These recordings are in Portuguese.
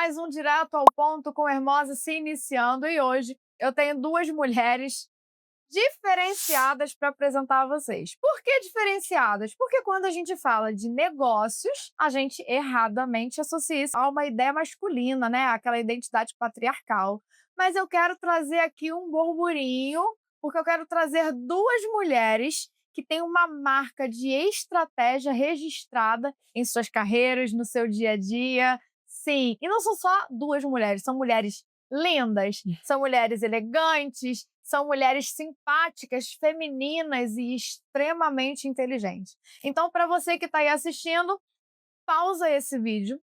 mais um Direto ao Ponto com Hermosa se iniciando e hoje eu tenho duas mulheres diferenciadas para apresentar a vocês. Por que diferenciadas? Porque quando a gente fala de negócios, a gente erradamente associa isso a uma ideia masculina, né? Aquela identidade patriarcal. Mas eu quero trazer aqui um burburinho, porque eu quero trazer duas mulheres que têm uma marca de estratégia registrada em suas carreiras, no seu dia a dia. Sim, e não são só duas mulheres, são mulheres lindas, são mulheres elegantes, são mulheres simpáticas, femininas e extremamente inteligentes. Então, para você que está aí assistindo, pausa esse vídeo,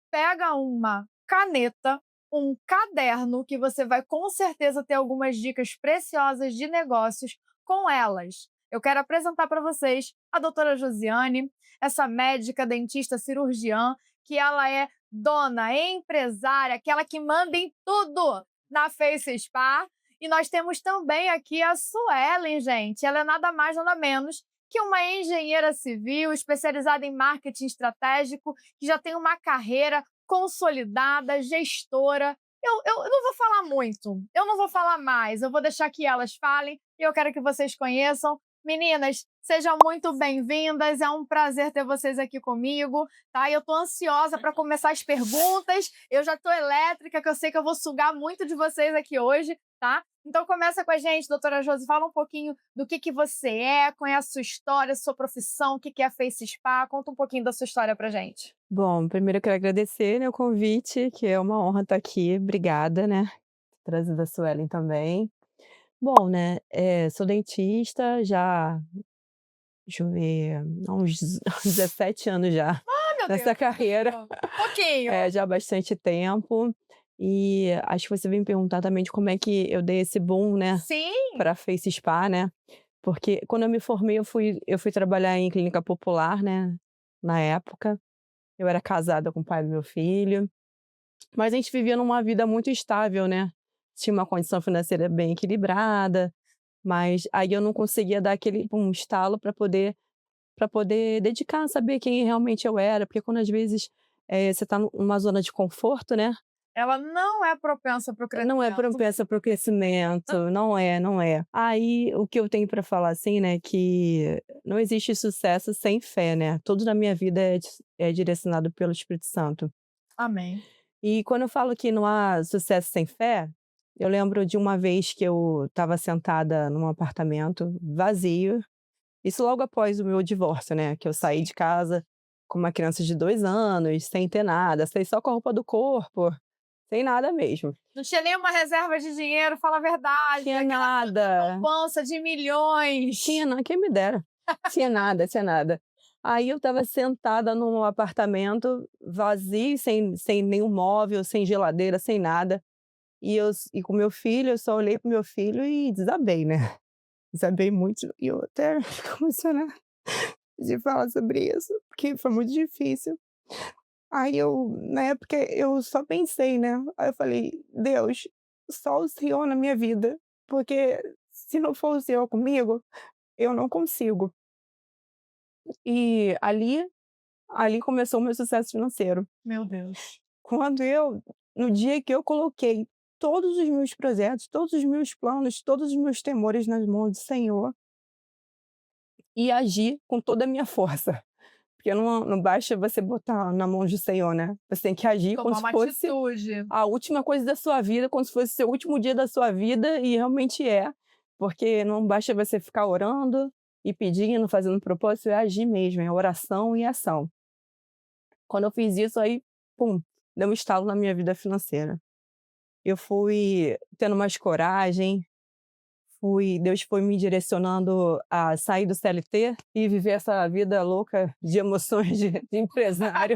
pega uma caneta, um caderno, que você vai com certeza ter algumas dicas preciosas de negócios com elas. Eu quero apresentar para vocês a doutora Josiane, essa médica, dentista, cirurgiã, que ela é dona, empresária, aquela que manda em tudo na Face Spa. E nós temos também aqui a Suelen, gente. Ela é nada mais, nada menos que uma engenheira civil especializada em marketing estratégico, que já tem uma carreira consolidada, gestora. Eu não vou falar muito, eu não vou falar mais, eu vou deixar que elas falem e eu quero que vocês conheçam. Meninas, sejam muito bem-vindas, é um prazer ter vocês aqui comigo, tá? Eu tô ansiosa para começar as perguntas, eu já tô elétrica, que eu sei que eu vou sugar muito de vocês aqui hoje, tá? Então começa com a gente, doutora Josi, fala um pouquinho do que você é, qual é a sua história, sua profissão, o que é a Face Spa, conta um pouquinho da sua história pra gente. Bom, primeiro eu quero agradecer, né, o convite, que é uma honra estar aqui. Obrigada, né, trazido a Suelen também. Bom, né, sou dentista já, deixa eu ver, há uns 17 anos já Ah, meu nessa Deus! carreira, Pouquinho. já há bastante tempo. E acho que você veio me perguntar também de como é que eu dei esse boom, né, Sim! para Face Spa, né, porque quando eu me formei eu fui trabalhar em clínica popular, né, na época. Eu era casada com o pai do meu filho. Mas a gente vivia numa vida muito estável, né. Tinha uma condição financeira bem equilibrada, mas aí eu não conseguia dar aquele um estalo para poder dedicar, saber quem realmente eu era, porque quando às vezes, você está numa zona de conforto, né, Ela não é propensa para o não é crescimento. propensa para o crescimento, não é, não é. Aí o que eu tenho para falar, assim, né, que não existe sucesso sem fé, né, tudo na minha vida é direcionado pelo Espírito Santo. Amém. E quando eu falo que não há sucesso sem fé, eu lembro de uma vez que eu estava sentada num apartamento vazio, isso logo após o meu divórcio, né, que eu saí Sim. de casa com uma criança de 2 anos, sem ter nada, saí só com a roupa do corpo, sem nada mesmo. Não tinha nenhuma reserva de dinheiro, fala a verdade, Tinha aquela nada, poupança de milhões. tinha na quem me dera. Tinha nada, tinha nada. Aí eu estava sentada num apartamento vazio, sem nenhum móvel, sem geladeira, sem nada. E com meu filho, eu só olhei para o meu filho e desabei, né. Desabei muito e eu até fico emocionada de falar sobre isso, porque foi muito difícil. Aí eu, na época, eu só pensei, né, aí eu falei: "Deus, só o Senhor na minha vida, porque se não for o Senhor comigo, eu não consigo". E ali começou o meu sucesso financeiro. Meu Deus. Quando no dia que eu coloquei todos os meus projetos, todos os meus planos, todos os meus temores nas mãos do Senhor e agi com toda a minha força, porque não basta você botar na mão do Senhor, né, você tem que agir como Tomar se uma fosse atitude. a última coisa da sua vida, como se fosse o seu último dia da sua vida, e realmente é, porque não basta você ficar orando e pedindo, fazendo propósito, é agir mesmo, é oração e ação. Quando eu fiz isso, aí, pum, deu um estalo na minha vida financeira. Eu fui tendo mais coragem, Deus foi me direcionando a sair do CLT e viver essa vida louca de emoções de empresário.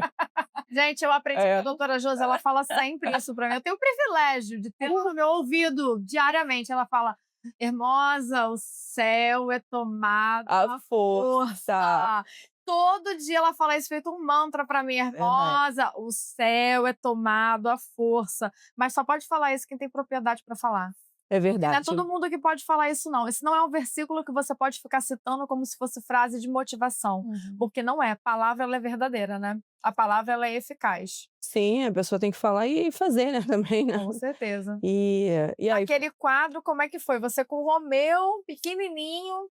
Gente, eu aprendi com a É. doutora Josi, ela fala sempre isso para mim. Eu tenho o privilégio de ter no meu ouvido diariamente. Ela fala: Hermosa, o céu é tomado A à força. força. Todo dia ela fala isso, feito um mantra para mim. Verdade. Hermosa, o céu é tomado à força. Mas só pode falar isso quem tem propriedade para falar. É E não é verdade. todo mundo que pode falar isso, não. Esse não é um versículo que você pode ficar citando como se fosse frase de motivação, porque não é. A palavra, ela é verdadeira, né? A palavra, ela é eficaz. Sim, a pessoa tem que falar e fazer, né, também, né. Com certeza. E aí Aquele quadro, como é que foi? Você com o Romeu, pequenininho.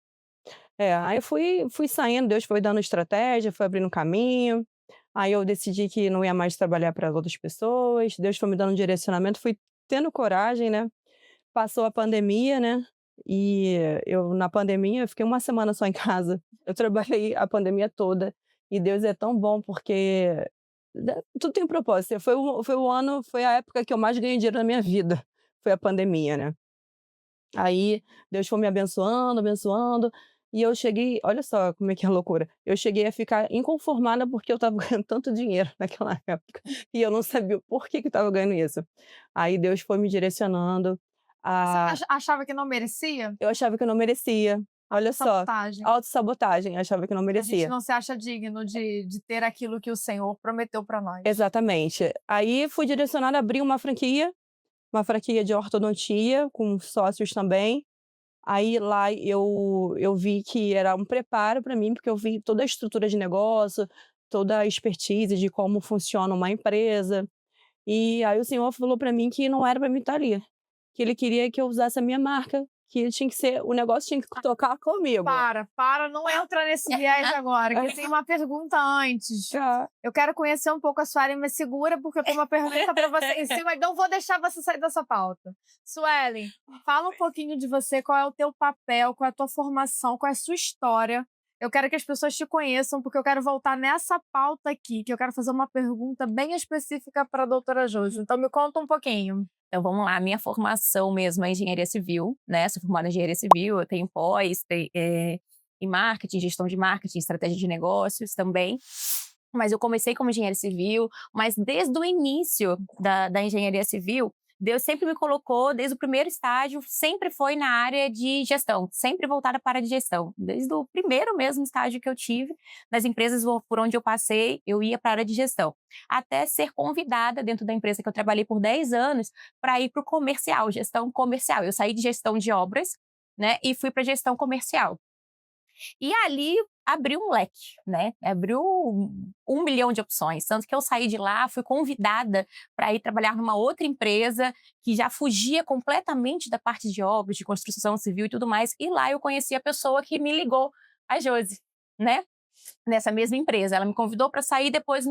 aí eu fui saindo, Deus foi dando estratégia, foi abrindo caminho, aí eu decidi que não ia mais trabalhar para outras pessoas, Deus foi me dando um direcionamento, fui tendo coragem, né. Passou a pandemia, né, e eu na pandemia eu fiquei uma semana só em casa. Eu trabalhei a pandemia toda, e Deus é tão bom porque tudo tem um propósito. Foi a época que eu mais ganhei dinheiro na minha vida, foi a pandemia, né. Aí Deus foi me abençoando, abençoando, e eu cheguei olha só como é que é a loucura, eu cheguei a ficar inconformada porque eu estava ganhando tanto dinheiro naquela época, e eu não sabia o porquê que eu estava ganhando isso. Aí Deus foi me direcionando Você a achava que não merecia? eu achava que eu não merecia, olha só, Autossabotagem. autossabotagem, achava que eu não A gente merecia. não se acha digno de ter aquilo que o Senhor prometeu para nós. Exatamente. Aí fui direcionada a abrir uma franquia de ortodontia com sócios também. Aí lá eu vi que era um preparo para mim, porque eu vi toda a estrutura de negócio, toda a expertise de como funciona uma empresa. E aí o senhor falou para mim que não era para mim estar ali, que ele queria que eu usasse a minha marca, que tinha que ser o negócio tinha que tocar comigo. Para, não entra nesse viés agora, que eu tenho uma pergunta antes. Tá. Eu quero conhecer um pouco a sua área, mas segura, porque eu tenho uma pergunta para você em cima, e não vou deixar você sair dessa pauta. Suelen, fala um pouquinho de você, qual é o teu papel, qual é a tua formação, qual é a sua história. Eu quero que as pessoas te conheçam, porque eu quero voltar nessa pauta aqui, que eu quero fazer uma pergunta bem específica para a doutora Josi. Então, me conta um pouquinho. Então, vamos lá. Minha formação mesmo é engenharia civil, né? Sou formada em engenharia civil, eu tenho pós em marketing, gestão de marketing, estratégia de negócios também. Mas eu comecei como engenharia civil, mas desde o início da engenharia civil, Deus sempre me colocou, desde o primeiro estágio, sempre foi na área de gestão, sempre voltada para a área de gestão. Desde o primeiro mesmo estágio que eu tive, nas empresas por onde eu passei, eu ia para a área de gestão. Até ser convidada dentro da empresa que eu trabalhei por 10 anos para ir para o comercial, gestão comercial. Eu saí de gestão de obras, né, e fui para gestão comercial. E ali abriu um leque, né? Abriu 1 milhão de opções. Tanto que eu saí de lá, fui convidada para ir trabalhar numa outra empresa que já fugia completamente da parte de obras, de construção civil e tudo mais. E lá eu conheci a pessoa que me ligou, a Josi, né? Nessa mesma empresa. Ela me convidou para sair, depois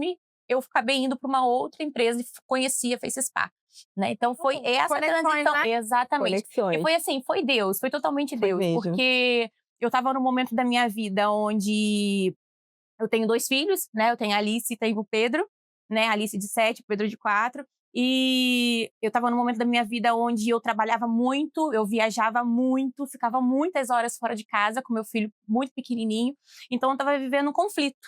eu acabei indo para uma outra empresa e conheci a Face Spa. Né? Então foi essa conexões, transição. né? Exatamente. Conexões. E foi assim, foi Deus, foi totalmente Foi Deus. mesmo. Porque eu estava num momento da minha vida onde eu tenho 2 filhos, né? Eu tenho a Alice e tenho o Pedro, né? A Alice de 7, o Pedro de 4. E eu estava num momento da minha vida onde eu trabalhava muito, eu viajava muito, ficava muitas horas fora de casa com meu filho muito pequenininho. Então eu estava vivendo um conflito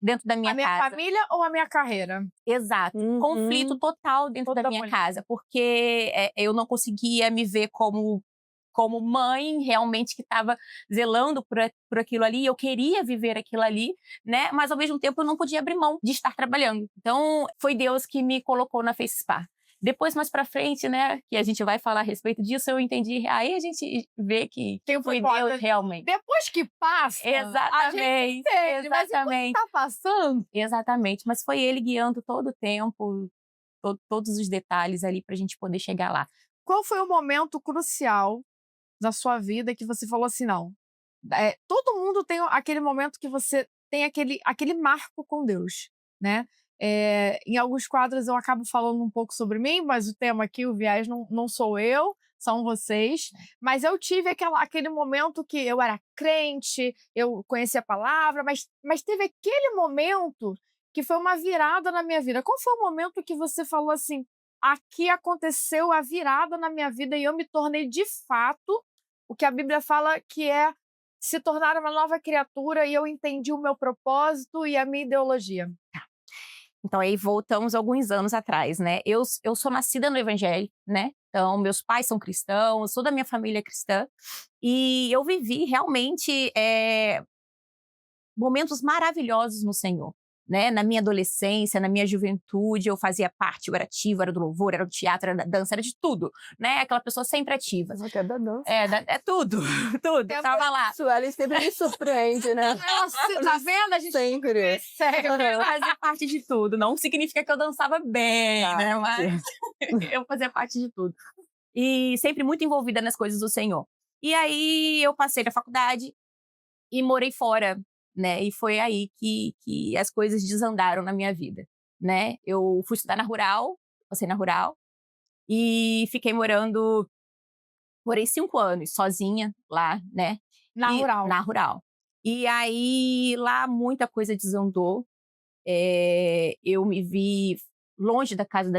dentro da minha A minha casa. família ou a minha carreira? Exato. Uhum. Conflito total dentro Toda da minha mulher. casa, porque eu não conseguia me ver como mãe realmente que estava zelando por aquilo ali, eu queria viver aquilo ali, né? Mas ao mesmo tempo eu não podia abrir mão de estar trabalhando. Então foi Deus que me colocou na Face Spa. Depois, mais pra frente, né, que a gente vai falar a respeito disso, eu entendi. Aí a gente vê que foi Deus realmente. Depois que passa, a gente Exatamente. entende, mas enquanto Exatamente. tá passando, Exatamente. Mas foi Ele guiando todo o tempo, todos os detalhes ali pra gente poder chegar lá. qual foi o momento crucial da sua vida que você falou assim, não, todo mundo tem aquele momento que você tem aquele marco com Deus, né? Em alguns quadros eu acabo falando um pouco sobre mim, mas o tema aqui, o viés, não sou eu, são vocês. Mas eu tive aquele momento que eu era crente, eu conhecia a palavra, mas teve aquele momento que foi uma virada na minha vida. Qual foi o momento que você falou assim, aqui aconteceu a virada na minha vida e eu me tornei de fato o que a Bíblia fala que é se tornar uma nova criatura e eu entendi o meu propósito e a minha ideologia? Então, aí voltamos alguns anos atrás, né? Eu sou nascida no Evangelho, né? Então, meus pais são cristãos, toda a minha família é cristã. E eu vivi realmente momentos maravilhosos no Senhor, né? Na minha adolescência, na minha juventude, eu fazia parte, eu era ativa, era do louvor, era do teatro, era da dança, era de tudo, né? Aquela pessoa sempre ativa. Até da dança. É tudo, tudo. Eu tava lá. Suelen sempre me surpreende, né? Nossa, tá vendo? A gente Sempre. sério. Eu fazia parte de tudo. Não significa que eu dançava bem, Tá. né? Mas eu fazia parte de tudo. E sempre muito envolvida nas coisas do Senhor. E aí eu passei na faculdade e morei fora, né? E foi aí que as coisas desandaram na minha vida, né? Eu fui estudar na Rural, passei na Rural, e fiquei morei 5 anos sozinha lá, né? Na Rural. Na Rural. E aí lá muita coisa desandou. Eu me vi longe da casa,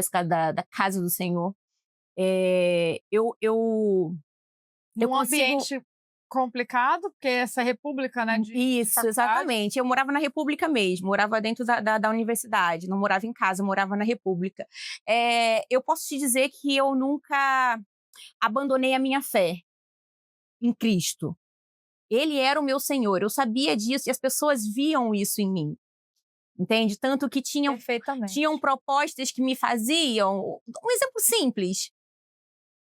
da casa do Senhor. Num consigo- ambiente complicado, porque essa república, né? de Isso, faculdade. exatamente. Eu morava na República mesmo, morava dentro da universidade, não morava em casa, eu morava na República. Eu posso te dizer que eu nunca abandonei a minha fé em Cristo. Ele era o meu Senhor, eu sabia disso e as pessoas viam isso em mim, entende? Tanto que Perfeitamente. tinham propostas que me faziam. Um exemplo simples.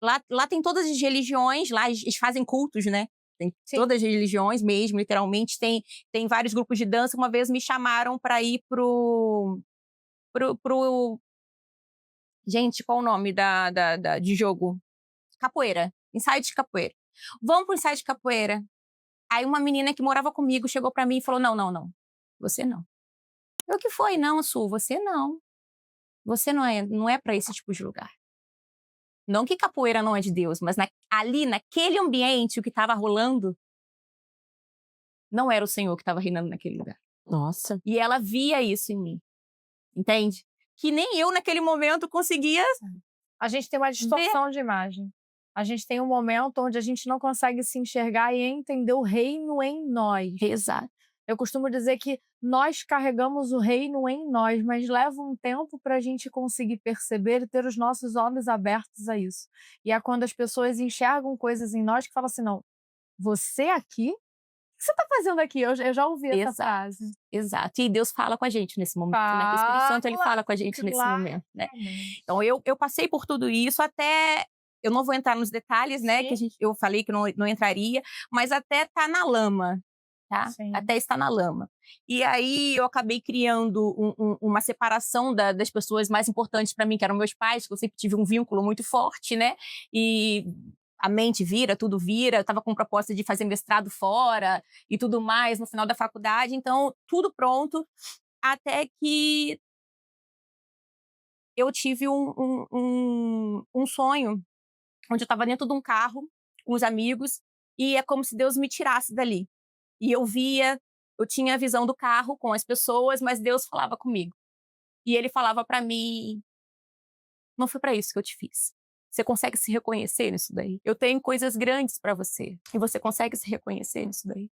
Lá tem todas as religiões, lá eles fazem cultos, né? Tem Sim. todas as religiões mesmo, literalmente. Tem vários grupos de dança. Uma vez me chamaram para ir pro... Gente, qual o nome de jogo? Capoeira. Ensaio de capoeira. Vamos pro ensaio de capoeira. Aí uma menina que morava comigo chegou para mim e falou, não. Você não. O que foi? Não, Su, você não. Você não é para esse tipo de lugar. Não que capoeira não é de Deus, mas ali, naquele ambiente, o que estava rolando não era o Senhor que estava reinando naquele lugar. Nossa. E ela via isso em mim, entende? Que nem eu, naquele momento, conseguia... A gente tem uma distorção de imagem. A gente tem um momento onde a gente não consegue se enxergar e entender o reino em nós. Exato. Eu costumo dizer que nós carregamos o reino em nós, mas leva um tempo para a gente conseguir perceber e ter os nossos olhos abertos a isso. E é quando as pessoas enxergam coisas em nós que falam assim, não, você aqui? O que você está fazendo aqui? Eu já ouvi essa Exato. frase. Exato. E Deus fala com a gente nesse momento, né? O Espírito Santo, ele fala com a gente nesse momento, né? Então, eu passei por tudo isso até... Eu não vou entrar nos detalhes, né? Sim. Que eu falei que não entraria, mas até tá na lama, tá? Sim. Até está na lama. E aí eu acabei criando uma separação das pessoas mais importantes para mim, que eram meus pais, que eu sempre tive um vínculo muito forte, né? E a mente vira, tudo vira. Eu estava com proposta de fazer mestrado fora e tudo mais no final da faculdade. Então, tudo pronto, até que eu tive um sonho, onde eu estava dentro de um carro com os amigos, e é como se Deus me tirasse dali. E eu tinha a visão do carro com as pessoas, mas Deus falava comigo. E ele falava para mim, não foi para isso que eu te fiz. Você consegue se reconhecer nisso daí? Eu tenho coisas grandes para você, e você consegue se reconhecer nisso daí?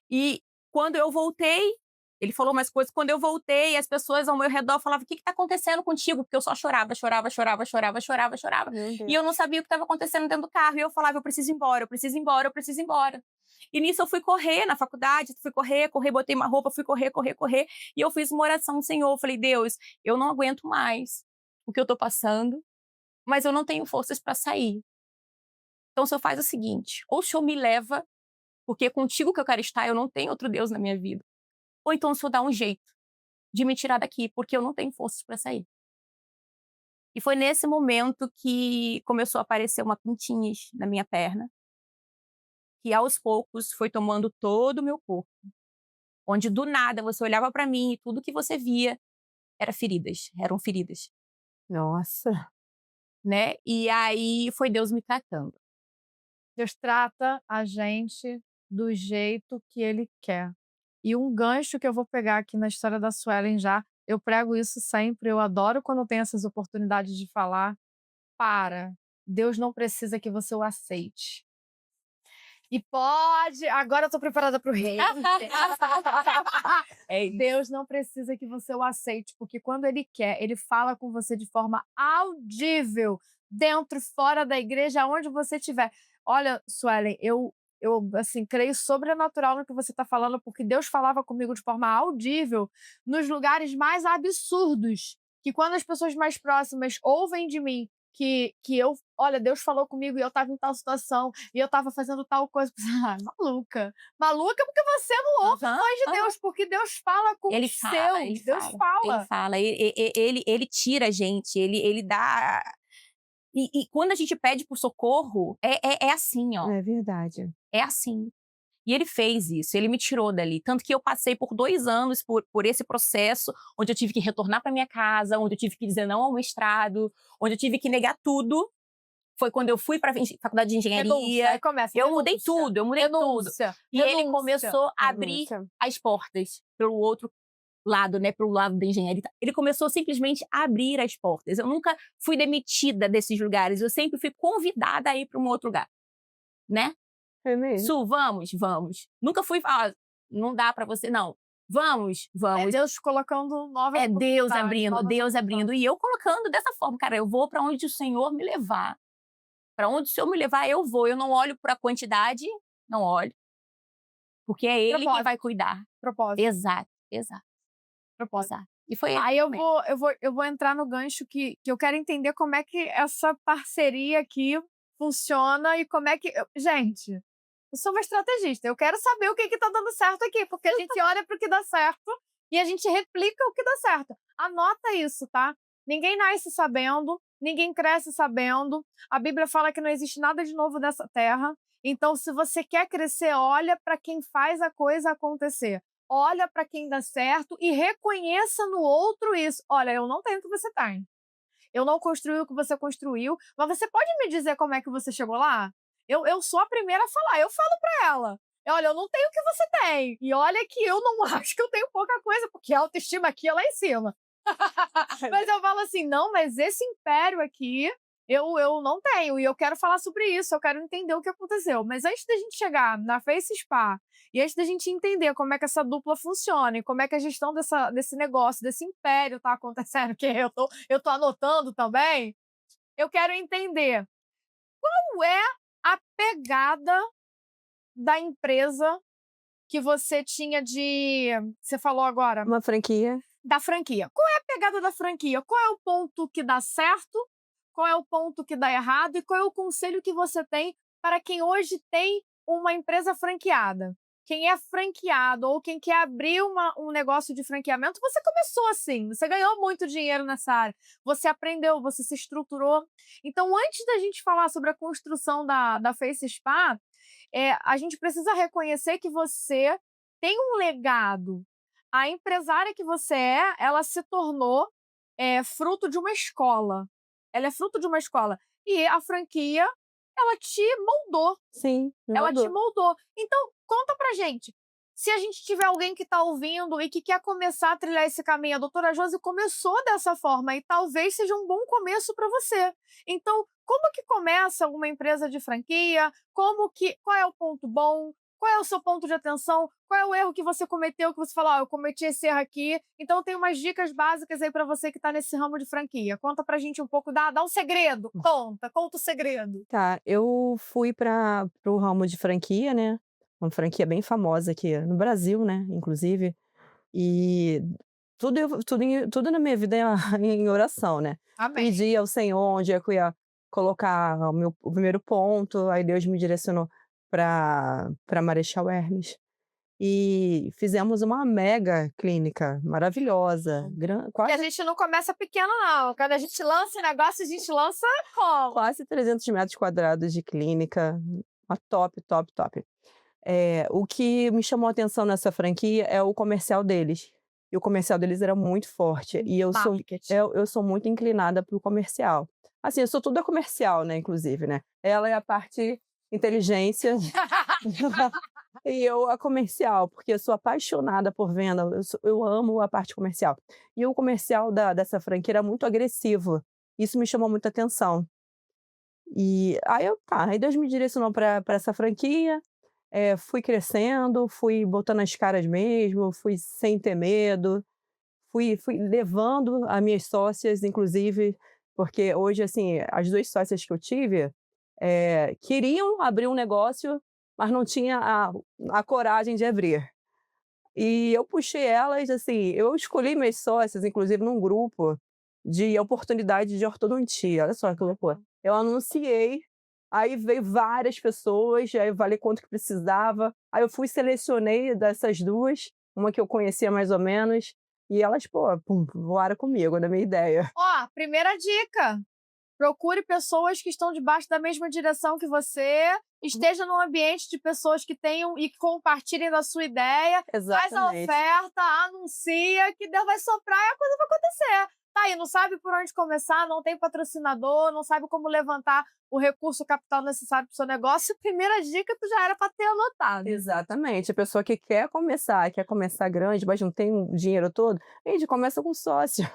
E quando eu voltei, ele falou mais coisas. Quando eu voltei, as pessoas ao meu redor falavam, o que está acontecendo contigo? Porque eu só chorava. E eu não sabia o que estava acontecendo dentro do carro. E eu falava, eu preciso ir embora. E nisso eu fui correr na faculdade, fui correr, botei uma roupa, fui correr. E eu fiz uma oração ao Senhor. Eu falei, Deus, eu não aguento mais o que eu estou passando, mas eu não tenho forças para sair. Então o Senhor faz o seguinte, ou o Senhor me leva, porque é contigo que eu quero estar, eu não tenho outro Deus na minha vida. Ou então o Senhor dá um jeito de me tirar daqui, porque eu não tenho forças para sair. E foi nesse momento que começou a aparecer uma pintinhas na minha perna, que aos poucos foi tomando todo o meu corpo. Onde do nada você olhava para mim e tudo que você via eram feridas. Nossa. Né? E aí foi Deus me tratando. Deus trata a gente do jeito que Ele quer. E um gancho que eu vou pegar aqui na história da Suelen já, eu prego isso sempre, eu adoro quando eu tenho essas oportunidades de falar. Deus não precisa que você o aceite. E agora eu tô preparada para o rei. Deus não precisa que você o aceite, porque quando Ele quer, Ele fala com você de forma audível, dentro e fora da igreja, onde você estiver. Olha, Suelen, eu eu assim, creio sobrenatural no que você está falando, porque Deus falava comigo de forma audível nos lugares mais absurdos, que quando as pessoas mais próximas ouvem de mim que eu, olha, Deus falou comigo e eu estava em tal situação e eu estava fazendo tal coisa, maluca. Maluca porque você não ouve a voz de Deus, porque Deus fala com Ele os fala, seus. ele Deus fala, ele fala. Ele tira a gente, ele dá. E quando a gente pede por socorro, é assim, ó. É verdade. É assim. E ele fez isso, ele me tirou dali. Tanto que eu passei por 2 anos por esse processo, onde eu tive que retornar para minha casa, onde eu tive que dizer não ao mestrado, onde eu tive que negar tudo. Foi quando eu fui para a faculdade de engenharia. Aí começa, eu mudei tudo, eu mudei tudo. E ele começou a abrir as portas pelo outro lado, né, pro lado da engenharia. Ele começou simplesmente a abrir as portas. Eu nunca fui demitida desses lugares, eu sempre fui convidada a ir para um outro lugar, né? É mesmo? Su, vamos, vamos. Nunca fui, não dá para você, não. Vamos, É vamos. Deus colocando novas É Deus oportunidades, abrindo, novas Deus oportunidades. abrindo. E eu colocando dessa forma, cara, eu vou para onde o Senhor me levar. Para onde o Senhor me levar, eu vou. Eu não olho para a quantidade, não olho. Porque é Ele que Propósito. vai cuidar. Propósito. Exato, exato, Propósito. exato. E foi ele Aí eu também. vou entrar no gancho que eu quero entender como é que essa parceria aqui funciona e como é que. Gente, eu sou uma estrategista. Eu quero saber o que está dando certo aqui, porque a gente olha para o que dá certo e a gente replica o que dá certo. Anota isso, tá? Ninguém nasce sabendo, ninguém cresce sabendo. A Bíblia fala que não existe nada de novo nessa terra. Então, se você quer crescer, olha para quem faz a coisa acontecer. Olha para quem dá certo e reconheça no outro isso. Olha, eu não tenho o que você tem. Eu não construí o que você construiu, mas você pode me dizer como é que você chegou lá? Eu sou a primeira a falar, eu falo para ela. Olha, eu não tenho o que você tem. E olha que eu não acho que eu tenho pouca coisa, porque a autoestima aqui é lá em cima. Mas eu falo assim, não, mas esse império aqui, eu não tenho. E eu quero falar sobre isso, eu quero entender o que aconteceu. Mas antes da gente chegar na Face Spa, e antes da gente entender como é que essa dupla funciona e como é que a gestão desse negócio, desse império tá acontecendo, que eu tô anotando também, eu quero entender qual é a pegada da empresa que você tinha de... Você falou agora? Uma franquia. Da franquia. Qual é a pegada da franquia? Qual é o ponto que dá certo? Qual é o ponto que dá errado? E qual é o conselho que você tem para quem hoje tem uma empresa franqueada? Quem é franqueado ou quem quer abrir um negócio de franqueamento, você começou assim, você ganhou muito dinheiro nessa área, você aprendeu, você se estruturou. Então, antes da gente falar sobre a construção da Face Spa, a gente precisa reconhecer que você tem um legado. A empresária que você ela se tornou fruto de uma escola. Ela é fruto de uma escola. E a franquia, ela te moldou. Sim, Ela te moldou. moldou. Então, conta pra gente. Se a gente tiver alguém que está ouvindo e que quer começar a trilhar esse caminho, a doutora Josi começou dessa forma e talvez seja um bom começo para você. Então, como que começa uma empresa de franquia? Qual é o ponto bom? Qual é o seu ponto de atenção? Qual é o erro que você cometeu, que você falou, eu cometi esse erro aqui. Então, tem umas dicas básicas aí para você que está nesse ramo de franquia. Conta pra gente um pouco, dá um segredo. Conta o segredo. Tá, eu fui para o ramo de franquia, né? Uma franquia bem famosa aqui no Brasil, né? Inclusive. E tudo na minha vida é em oração, né? Amém. Pedi ao Senhor onde é que eu ia colocar o primeiro ponto, aí Deus me direcionou para Marechal Hermes. E fizemos uma mega clínica maravilhosa, Porque quase a gente não começa pequeno, não. Quando a gente lança o negócio, a gente lança como? quase 300 metros quadrados de clínica, uma top, top, top. O que me chamou a atenção nessa franquia é o comercial deles. E o comercial deles era muito forte. E eu sou muito inclinada para o comercial. Assim, eu sou toda comercial, né, inclusive, né? Ela é a parte inteligência e eu a comercial, porque eu sou apaixonada por venda, eu amo a parte comercial. E o comercial dessa franquia era muito agressivo. Isso me chamou muita atenção. E aí Deus me direcionou para essa franquia. Fui crescendo, fui botando as caras mesmo, fui sem ter medo, fui levando as minhas sócias, inclusive, porque hoje, assim, as 2 sócias que eu tive queriam abrir um negócio, mas não tinha a coragem de abrir. E eu puxei elas, assim, eu escolhi minhas sócias, inclusive num grupo de oportunidade de ortodontia. Olha só que loucura. Eu anunciei, aí veio várias pessoas, aí eu falei quanto que precisava. Aí eu selecionei dessas duas, uma que eu conhecia mais ou menos, e elas, pô, pum, voaram comigo, na minha ideia. Ó, primeira dica. Procure pessoas que estão debaixo da mesma direção que você, esteja num ambiente de pessoas que tenham e que compartilhem da sua ideia, faz a Exatamente. oferta, anuncia, que Deus vai soprar e a coisa vai acontecer. Tá aí, não sabe por onde começar, não tem patrocinador, não sabe como levantar o recurso capital necessário para o seu negócio, primeira dica tu já era para ter anotado. Exatamente. A pessoa que quer começar grande, mas não tem o dinheiro todo, a gente começa com sócio.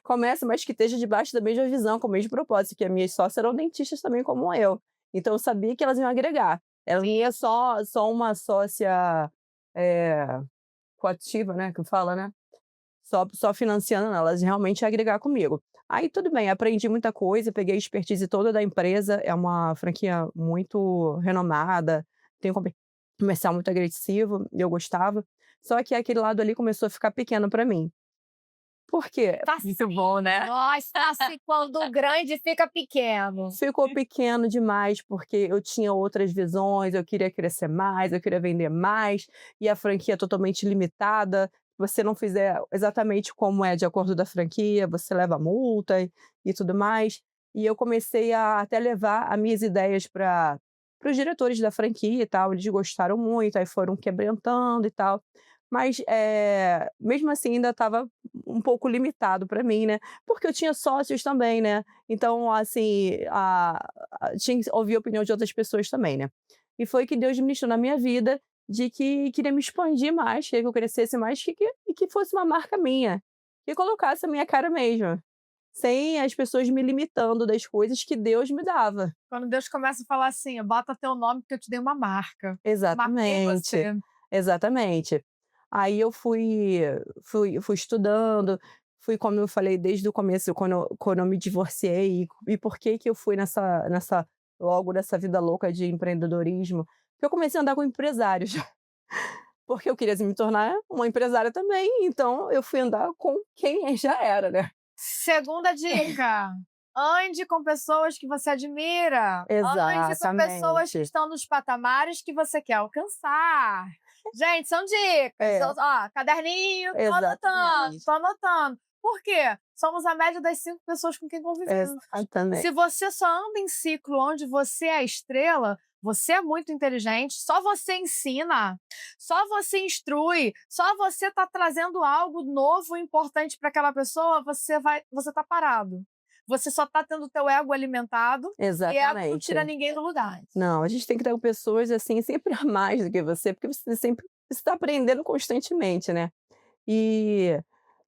Começa, mas que esteja debaixo da mesma visão, com o mesmo propósito, que as minhas sócias eram dentistas também como eu. Então eu sabia que elas iam agregar. Ela não ia só uma sócia coativa, né, que fala, né? Só financiando, não, elas realmente iam agregar comigo. Aí tudo bem, aprendi muita coisa, peguei a expertise toda da empresa, é uma franquia muito renomada, tem um comercial muito agressivo, eu gostava. Só que aquele lado ali começou a ficar pequeno para mim. Por quê? Tá Muito bom, né? Nossa, assim, quando o grande fica pequeno. Ficou pequeno demais, porque eu tinha outras visões, eu queria crescer mais, eu queria vender mais, e a franquia é totalmente limitada. Você não fizer exatamente como é de acordo da franquia, você leva multa e tudo mais. E eu comecei a até levar as minhas ideias para os diretores da franquia e tal, eles gostaram muito, aí foram quebrantando e tal. Mas, mesmo assim ainda estava um pouco limitado para mim, né, porque eu tinha sócios também, né, então assim, tinha que ouvir a opinião de outras pessoas também, né. E foi que Deus ministrou na minha vida de que queria me expandir mais, queria que eu crescesse mais, e que fosse uma marca minha, que colocasse a minha cara mesmo, sem as pessoas me limitando das coisas que Deus me dava. Quando Deus começa a falar assim: bota teu nome porque eu te dei uma marca. Marquei Exatamente, você. exatamente. Aí eu fui estudando, fui, como eu falei desde o começo, quando eu me divorciei, e por que que eu fui logo nessa vida louca de empreendedorismo, porque eu comecei a andar com empresários, porque eu queria me tornar uma empresária também, então eu fui andar com quem já era, né. Segunda dica: ande com pessoas que você admira. Ande com pessoas que Exatamente. estão nos patamares que você quer alcançar. Gente, são dicas. É, Ó, caderninho, exatamente. tô anotando. Por quê? Somos a média das 5 pessoas com quem convivemos. Exatamente. Se você só anda em ciclo onde você é a estrela, você é muito inteligente, só você ensina, só você instrui, só você está trazendo algo novo e importante para aquela pessoa, você tá parado. Você só está tendo o teu ego alimentado e ego não Exatamente. tira ninguém do lugar. Não, a gente tem que estar com pessoas, assim, sempre a mais do que você, porque você sempre está aprendendo constantemente, né. E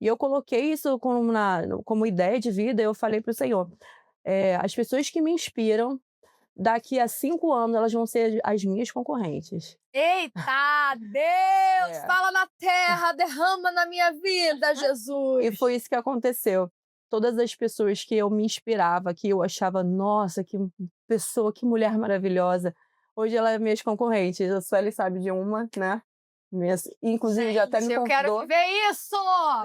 e eu coloquei isso como ideia de vida, eu falei para o Senhor, as pessoas que me inspiram, daqui a 5 anos elas vão ser as minhas concorrentes. Eita, Deus, É. fala na terra, derrama na minha vida, Jesus. E foi isso que aconteceu. Todas as pessoas que eu me inspirava, que eu achava: "Nossa, que pessoa, que mulher maravilhosa", hoje ela é minhas concorrentes. A Sueli sabe de uma, né, inclusive já até me Gente, eu quero convidou. viver isso!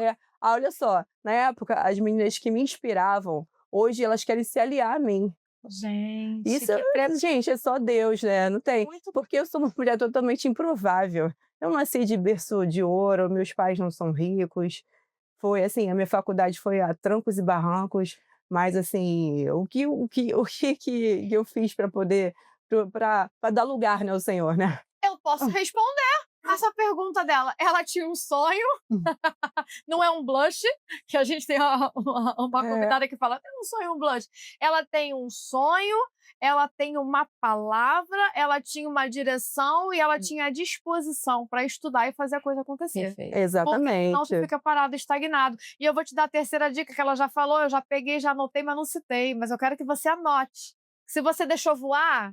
É. Olha só, na época, as meninas que me inspiravam, hoje elas querem se aliar a mim. Gente, Isso, que gente, é só Deus, né, não tem, muito porque eu sou uma mulher totalmente improvável. Eu nasci de berço de ouro, meus pais não são ricos. Foi assim, a minha faculdade foi a trancos e barrancos, mas assim, o que eu fiz para poder para dar lugar, né, ao Senhor, né. Eu posso responder essa pergunta dela. Ela tinha um sonho, não é um blush, que a gente tem uma É, convidada que fala: "Tem um sonho, um blush". Ela tem um sonho, ela tem uma palavra, ela tinha uma direção e ela tinha a disposição para estudar e fazer a coisa acontecer. Perfeito. Porque senão tu exatamente. fica parado, estagnado. E eu vou te dar a terceira dica que ela já falou, eu já peguei, já anotei, mas não citei, mas eu quero que você anote. Se você deixou voar,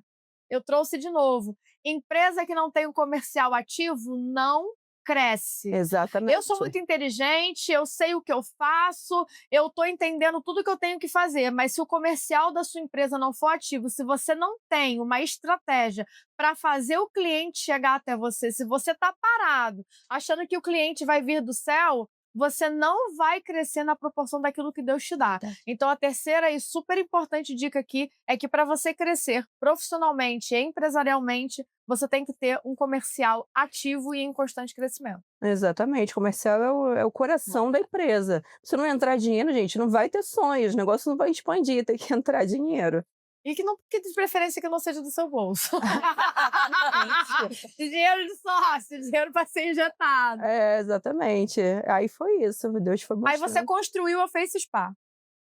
eu trouxe de novo. Empresa que não tem um comercial ativo não cresce. Exatamente. Eu sou muito inteligente, eu sei o que eu faço, eu estou entendendo tudo que eu tenho que fazer, mas se o comercial da sua empresa não for ativo, se você não tem uma estratégia para fazer o cliente chegar até você, se você está parado, achando que o cliente vai vir do céu, você não vai crescer na proporção daquilo que Deus te dá. Então, a terceira e super importante dica aqui é que para você crescer profissionalmente e empresarialmente, você tem que ter um comercial ativo e em constante crescimento. Exatamente, comercial é o coração da empresa. Se não entrar dinheiro, gente, não vai ter sonhos, o negócio não vai expandir, tem que entrar dinheiro. E que de preferência que não seja do seu bolso. Exatamente. Dinheiro de sócio, dinheiro para ser injetado. Exatamente. Aí foi isso, Deus foi Aí você mostrando. construiu a Face Spa.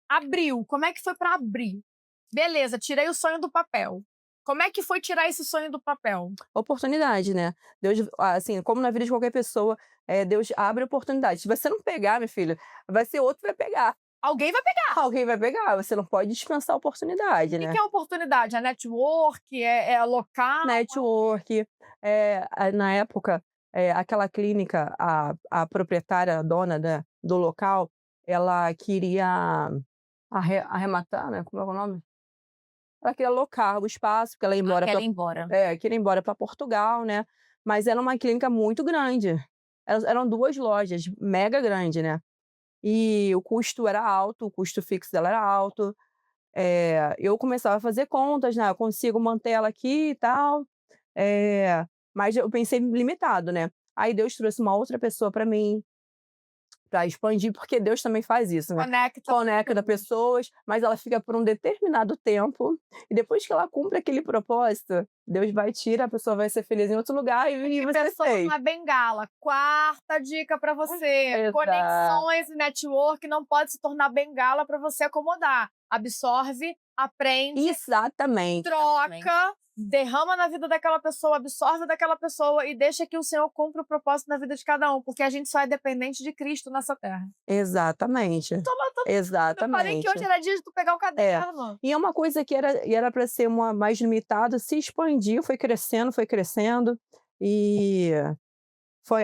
Abriu. Como é que foi para abrir? Beleza, tirei o sonho do papel. Como é que foi tirar esse sonho do papel? Oportunidade, né? Deus, assim, como na vida de qualquer pessoa, Deus abre oportunidade. Se você não pegar, minha filha, vai ser outro que vai pegar. Alguém vai pegar. Alguém vai pegar, você não pode dispensar a oportunidade, O né? que é oportunidade? É network? É local? Network, na época, aquela clínica, a proprietária, a dona do local, ela queria arrematar, né? Como é o nome? Ela queria alocar o espaço, porque ela ia embora Quer ir embora. queria ir embora para Portugal, né? Mas era uma clínica muito grande. Eram 2 lojas, mega grande, né? E o custo era alto, o custo fixo dela era alto. Eu começava a fazer contas, né? Eu consigo manter ela aqui e tal. Mas eu pensei limitado, né? Aí Deus trouxe uma outra pessoa para mim, para expandir, porque Deus também faz isso, né? Conecta pessoas, mas ela fica por um determinado tempo, e depois que ela cumpre aquele propósito, Deus vai tirar, a pessoa vai ser feliz em outro lugar e você Pessoa fez. na bengala. Quarta dica para você. Exato. Conexões e network não pode se tornar bengala para você acomodar. Absorve, aprende, Exatamente. troca, derrama na vida daquela pessoa, absorve daquela pessoa e deixa que o Senhor cumpra o propósito na vida de cada um, porque a gente só é dependente de Cristo nessa terra. Exatamente. Eu falei Exatamente. que hoje era dia de tu pegar o caderno. E é uma coisa que era para ser mais limitada, se expandiu, foi crescendo, e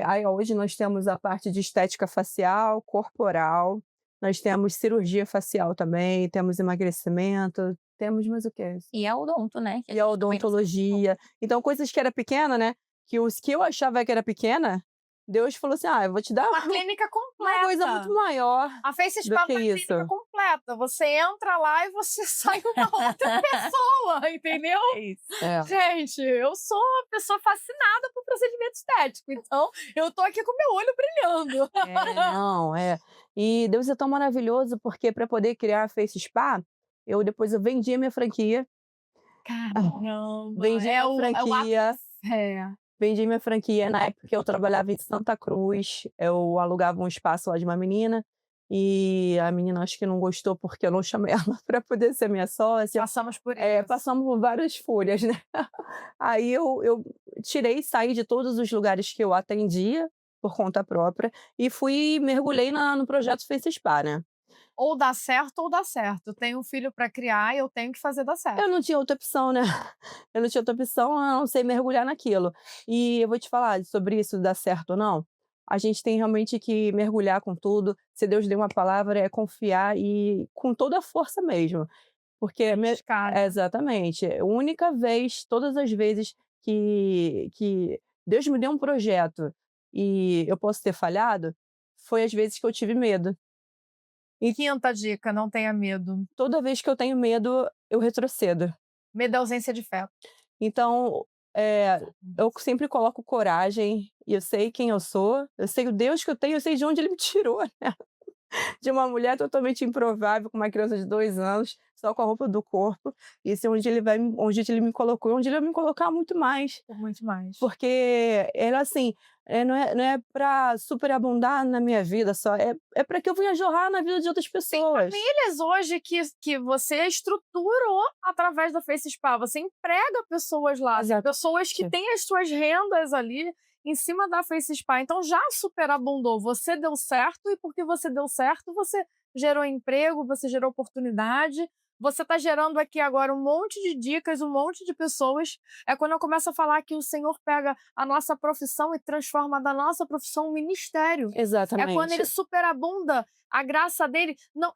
aí hoje nós temos a parte de estética facial, corporal, nós temos cirurgia facial também, temos emagrecimento, temos mais o quê? E é odonto, né? E a odontologia. Então, coisas que era pequena, né? Que os que eu achava que era pequena, Deus falou assim: eu vou te dar Uma clínica completa. uma coisa muito maior. A Face do Spa é que uma isso. clínica completa. Você entra lá e você sai uma outra pessoa, entendeu? É isso. Gente, eu sou uma pessoa fascinada por procedimento estético, então eu tô aqui com meu olho brilhando. Não, E Deus é tão maravilhoso, porque para poder criar a Face Spa, depois eu vendi a minha franquia. Caramba, Vendi a franquia. É. Vendi minha franquia na época que eu trabalhava em Santa Cruz. Eu alugava um espaço lá de uma menina, e a menina acho que não gostou porque eu não chamei ela para poder ser minha sócia. Passamos por isso. Passamos por várias fúrias, né? Aí eu saí de todos os lugares que eu atendia por conta própria e mergulhei no projeto Face Spa, né? Ou dá certo ou dá certo. Eu tenho um filho para criar e eu tenho que fazer dar certo. Eu não tinha outra opção, né? Eu não tinha outra opção a não ser mergulhar naquilo. E eu vou te falar sobre isso dar certo ou não. A gente tem realmente que mergulhar com tudo. Se Deus deu uma palavra, é confiar e com toda a força mesmo. Porque exatamente, a única vez, todas as vezes que Deus me deu um projeto e eu posso ter falhado, foi as vezes que eu tive medo. E quinta dica, não tenha medo. Toda vez que eu tenho medo, eu retrocedo. Medo é ausência de fé. Então, eu sempre coloco coragem, e eu sei quem eu sou, eu sei o Deus que eu tenho, eu sei de onde Ele me tirou, né? De uma mulher totalmente improvável, com uma criança de 2 anos, só com a roupa do corpo, e sei onde Ele me colocou, onde Ele vai me colocar muito mais. Muito mais. Porque era assim, não é para superabundar na minha vida só, é para que eu venha jorrar na vida de outras pessoas. Tem famílias hoje que você estruturou através da Face Spa, você emprega pessoas lá, pessoas que têm as suas rendas ali em cima da Face Spa, então já superabundou, você deu certo, e porque você deu certo, você gerou emprego, você gerou oportunidade, Você está gerando aqui agora um monte de dicas, um monte de pessoas. É quando eu começo a falar que o Senhor pega a nossa profissão e transforma da nossa profissão um ministério. É quando ele Exatamente. superabunda a graça dele. Não,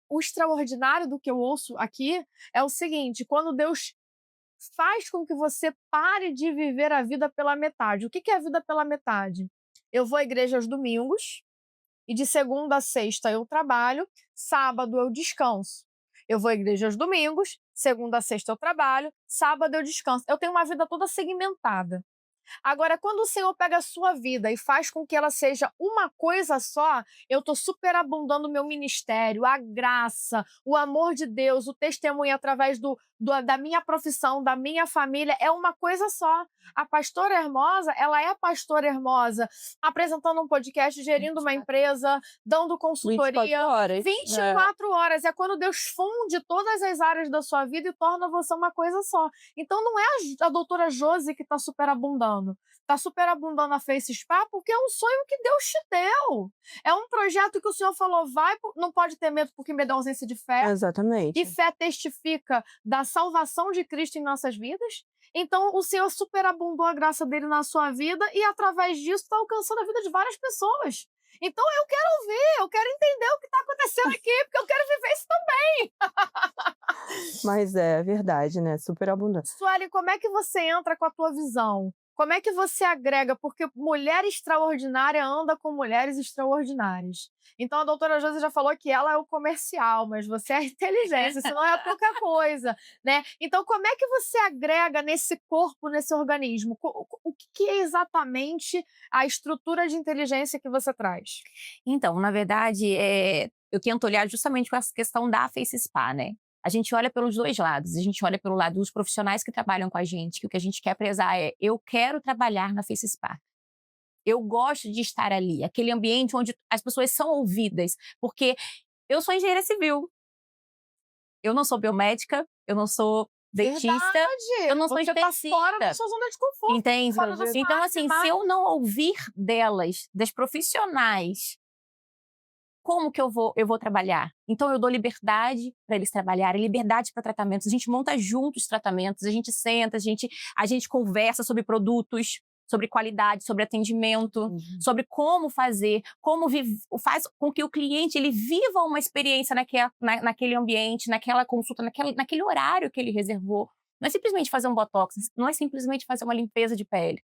o extraordinário do que eu ouço aqui é o seguinte: quando Deus faz com que você pare de viver a vida pela metade. O que é a vida pela metade? Eu vou à igreja aos domingos e de segunda a sexta eu trabalho, sábado eu descanso. Eu vou à igreja aos domingos, segunda a sexta eu trabalho, sábado eu descanso. Eu tenho uma vida toda segmentada. Agora, quando o Senhor pega a sua vida e faz com que ela seja uma coisa só, eu estou superabundando o meu ministério, a graça, o amor de Deus, o testemunho através da minha profissão, da minha família, é uma coisa só. A pastora Hermosa, ela é a pastora Hermosa, apresentando um podcast, gerindo uma empresa, dando 24 consultoria. horas. 24 horas. É quando Deus funde todas as áreas da sua vida e torna você uma coisa só. Então, não é a doutora Josi que está superabundando. Está superabundando a Face Spa porque é um sonho que Deus te deu. É um projeto que o Senhor falou, vai, não pode ter medo porque medo é ausência de fé. Exatamente. E fé testifica da salvação de Cristo em nossas vidas. Então, o Senhor superabundou a graça dele na sua vida e, através disso, está alcançando a vida de várias pessoas. Então, eu quero ouvir, eu quero entender o que está acontecendo aqui, porque eu quero viver isso também. Mas é verdade, né? Superabundância. Sueli, como é que você entra com a tua visão? Como é que você agrega? Porque mulher extraordinária anda com mulheres extraordinárias. Então, a doutora Josi já falou que ela é o comercial, mas você é a inteligência, senão é pouca coisa, né? Então, como é que você agrega nesse corpo, nesse organismo? O que é exatamente a estrutura de inteligência que você traz? Então, na verdade, eu tento olhar justamente com essa questão da Face Spa, né? A gente olha pelos dois lados. A gente olha pelo lado dos profissionais que trabalham com a gente, que o que a gente quer prezar é: eu quero trabalhar na Face Spa. Eu gosto de estar ali, aquele ambiente onde as pessoas são ouvidas, porque eu sou engenheira civil. Eu não sou biomédica, eu não sou dentista, Verdade! eu não sou Você tá esteticista. fora da sua zona de conforto. Entende? Fora da sua Então, área assim, primária. se eu não ouvir delas, das profissionais, como que eu vou trabalhar? Então, eu dou liberdade para eles trabalharem, liberdade para tratamentos. A gente monta juntos tratamentos, a gente senta, a gente conversa sobre produtos, sobre qualidade, sobre atendimento, sobre como fazer, faz com que o cliente ele viva uma experiência naquele ambiente, naquela consulta, naquele horário que ele reservou. Não é simplesmente fazer um botox, não é simplesmente fazer uma limpeza de pele.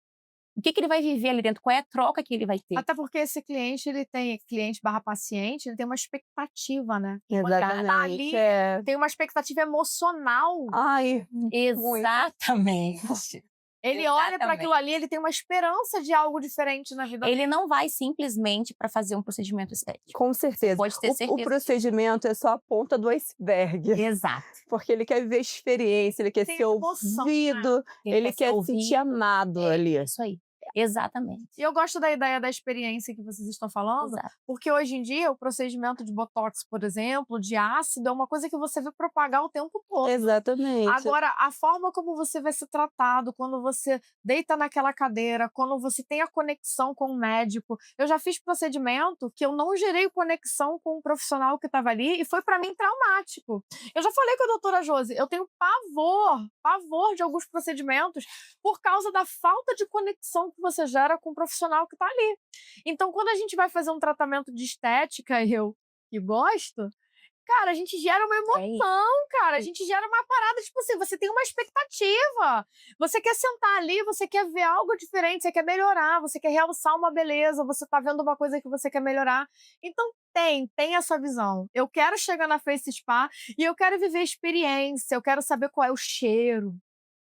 O que ele vai viver ali dentro? Qual é a troca que ele vai ter? Até porque esse cliente, ele tem cliente/paciente, ele tem uma expectativa, né? Exatamente. Tá ali, tem uma expectativa emocional. Ai, Exatamente. Ele olha para aquilo ali, ele tem uma esperança de algo diferente na vida Ele dele. não vai simplesmente para fazer um procedimento estético. com certeza. Pode ter certeza. O procedimento é só a ponta do iceberg. Exato. Porque ele quer viver experiência, ele quer Tem ser emoção, ouvido, ele quer se ouvir. sentir amado ali. Isso aí. Exatamente. E eu gosto da ideia da experiência que vocês estão falando, Exato. porque hoje em dia o procedimento de botox, por exemplo, de ácido, é uma coisa que você vê propagar o tempo todo. Exatamente. Agora, a forma como você vai ser tratado, quando você deita naquela cadeira, quando você tem a conexão com o médico. Eu já fiz procedimento que eu não gerei conexão com o profissional que estava ali e foi para mim traumático. Eu já falei com a doutora Josi, eu tenho pavor de alguns procedimentos por causa da falta de conexão que você gera com o profissional que está ali. Então, quando a gente vai fazer um tratamento de estética, eu que gosto, cara, a gente gera uma emoção, cara. A gente gera uma parada, tipo assim, você tem uma expectativa. Você quer sentar ali, você quer ver algo diferente, você quer melhorar, você quer realçar uma beleza, você tá vendo uma coisa que você quer melhorar. Então, tem essa visão. Eu quero chegar na Face Spa e eu quero viver experiência, eu quero saber qual é o cheiro.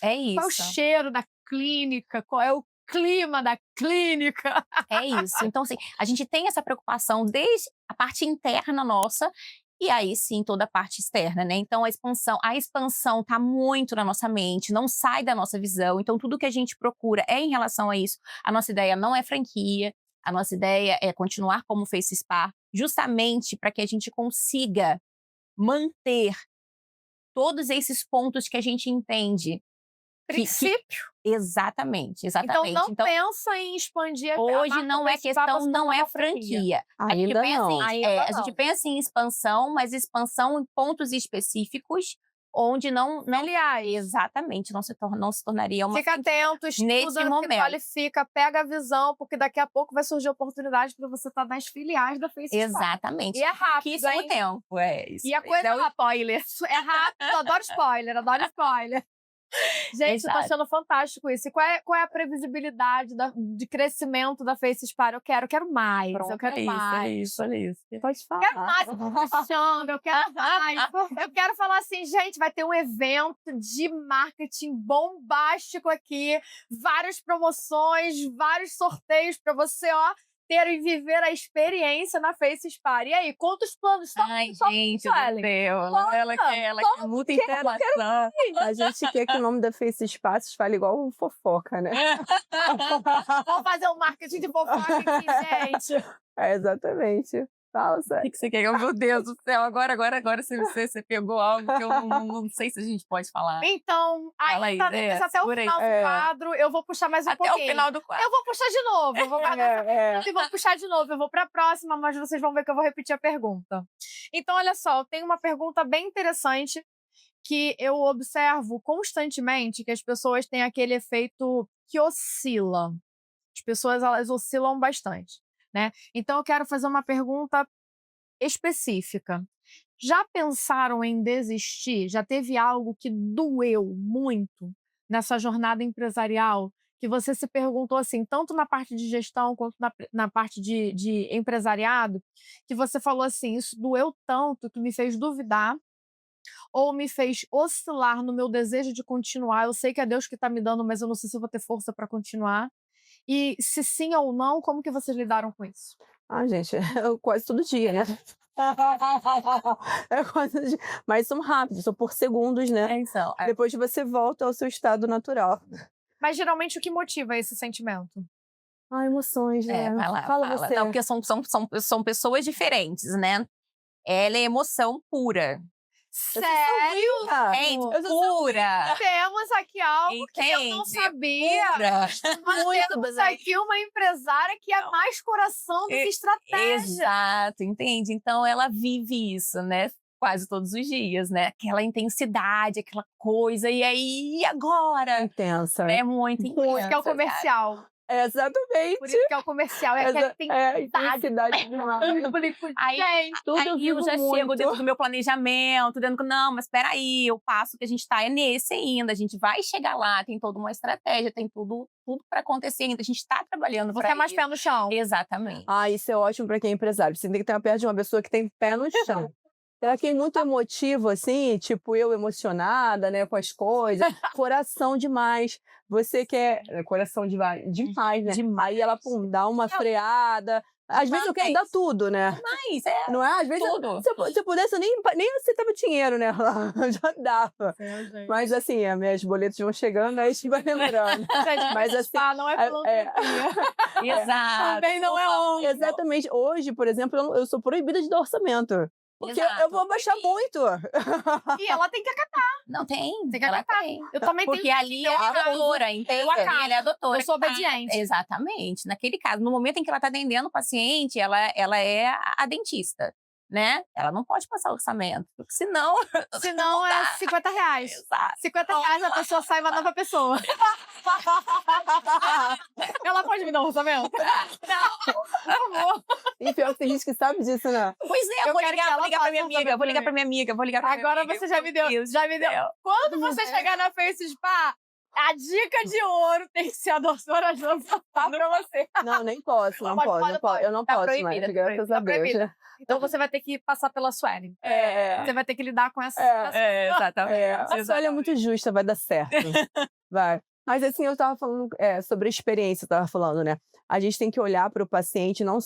É isso. Qual é o cheiro da clínica, qual é o clima da clínica. É isso. Então, assim, a gente tem essa preocupação desde a parte interna nossa e aí sim toda a parte externa, né? Então, a expansão tá muito na nossa mente, não sai da nossa visão. Então, tudo que a gente procura é em relação a isso. A nossa ideia não é franquia, a nossa ideia é continuar como Face Spa, justamente para que a gente consiga manter todos esses pontos que a gente entende Princípio. Exatamente. Então, não pensa em expandir a Hoje marca não é Face Spa pra questão, se não tornar é uma franquia. franquia. A gente Ainda pensa não. a gente pensa em expansão, mas expansão em pontos específicos, onde não Filiais. exatamente, não se tornaria uma Fica atento, nesse estuda, se momento. qualifica, pega a visão, porque daqui a pouco vai surgir oportunidade para você estar nas filiais da Face Spa. Exatamente. E é rápido, Pouquíssimo hein? tempo, isso. E a coisa é spoiler. É rápido, adoro spoiler, adoro spoiler. Gente, eu tô Exato. achando fantástico isso. E qual é a previsibilidade de crescimento da Face Spa? Eu quero mais. Pronto, eu quero é mais. isso. Pode falar. Quero mais, puxando, eu quero mais. Eu quero falar assim, gente, vai ter um evento de marketing bombástico aqui, várias promoções, vários sorteios para você, ter e viver a experiência na Face Spa. E aí, conta os planos. Ai, gente do Suelen. céu. Ela quer muita Quero, informação. A gente quer que o nome da Face Spa se fale igual fofoca, né? Vamos fazer um marketing de fofoca aqui, gente. Exatamente. Fala, O sério. que você quer? Meu Deus do céu, agora você pegou algo que eu não sei se a gente pode falar. Então, Fala aí, até o segura aí. final do quadro, eu vou puxar mais um Até pouquinho. o final do quadro. Eu vou puxar de novo. Eu vou guardar e vou puxar de novo. Eu vou para a próxima, mas vocês vão ver que eu vou repetir a pergunta. Então, olha só, eu tenho uma pergunta bem interessante que eu observo constantemente, que as pessoas têm aquele efeito que oscila. As pessoas, elas oscilam bastante, né? Então, eu quero fazer uma pergunta específica. Já pensaram em desistir? Já teve algo que doeu muito nessa jornada empresarial? Que você se perguntou assim, tanto na parte de gestão quanto na parte de empresariado, que você falou assim, isso doeu tanto que me fez duvidar ou me fez oscilar no meu desejo de continuar. Eu sei que é Deus que está me dando, mas eu não sei se eu vou ter força para continuar. E se sim ou não, como que vocês lidaram com isso? Gente, quase todo dia, né? É quase todo dia. Mas são rápidos, são por segundos, né? Então, Depois você volta ao seu estado natural. Mas geralmente o que motiva esse sentimento? Emoções, né? vai lá, Fala você. Não, porque são pessoas diferentes, né? Ela é emoção pura. Sério? Gente, pura. Temos aqui algo que eu não Entende? sabia. Pura. Mas temos aqui uma empresária que é mais coração do que estratégia. Exato, entende? Então ela vive isso, né? Quase todos os dias, né? Aquela intensidade, aquela coisa. E aí, agora? Intensa. É muito intensa. Por isso que é o comercial. Exatamente. Por isso que é o comercial. É aquela intensidade demais. Eu falei, Aí, gente, aí eu já chego dentro do meu planejamento, dentro que, não, mas espera aí, o passo que a gente está é nesse ainda, a gente vai chegar lá, tem toda uma estratégia, tem tudo para acontecer ainda, a gente está trabalhando você para é mais isso. pé no chão. Exatamente. Isso é ótimo para quem é empresário. Você tem que estar perto de uma pessoa que tem pé no chão. Ela quem é muito emotivo, assim, tipo eu emocionada, né, com as coisas, coração demais. Você quer coração demais, né? Demais. Aí ela, dá uma freada. Às vezes eu quero dar tudo, né? Mas Não é? Às vezes, tudo. se eu pudesse, eu nem aceitava dinheiro, né? Já dava. Mas assim, as minhas boletas vão chegando, aí a gente vai lembrando. Mas assim, não é filantropia. Exato. Também não é honra. Exatamente. Hoje, por exemplo, eu sou proibida de dar orçamento. Porque eu vou baixar muito. E ela tem que acatar. Não tem. Tem que ela acatar. tem. Eu também Porque tenho ali é a doutora, entende? Eu acato. Ela é a doutora. Eu sou que tá- obediente. Exatamente. Naquele caso, no momento em que ela está atendendo o paciente, ela é a dentista, né? Ela não pode passar orçamento, porque senão... Senão é R$50. Exato. R$50 a pessoa sai uma nova pessoa. Ela pode me dar um orçamento? Não, por favor. E pior que tem gente que sabe disso, né? Pois é, Eu eu vou quero que ligar ela pra faça minha um amiga, eu vou ligar orçamento pra minha amiga, eu vou ligar pra minha Agora amiga. você já me deu. Deus Já me deu. do céu. Quando você chegar na Face Spa, a dica de ouro tem que ser a doutora Jô pra você. Não, nem posso, não Pode, posso. pode, Não posso. Eu não Tá posso proibida, mais, tá graças proibida, a tá Deus. proibida. Então você vai ter que passar pela Suelen. Você vai ter que lidar com essa situação. Exatamente. A Sueli é muito justa, vai dar certo. Vai. Mas assim, eu estava falando sobre a experiência, eu estava falando, né? A gente tem que olhar para o paciente não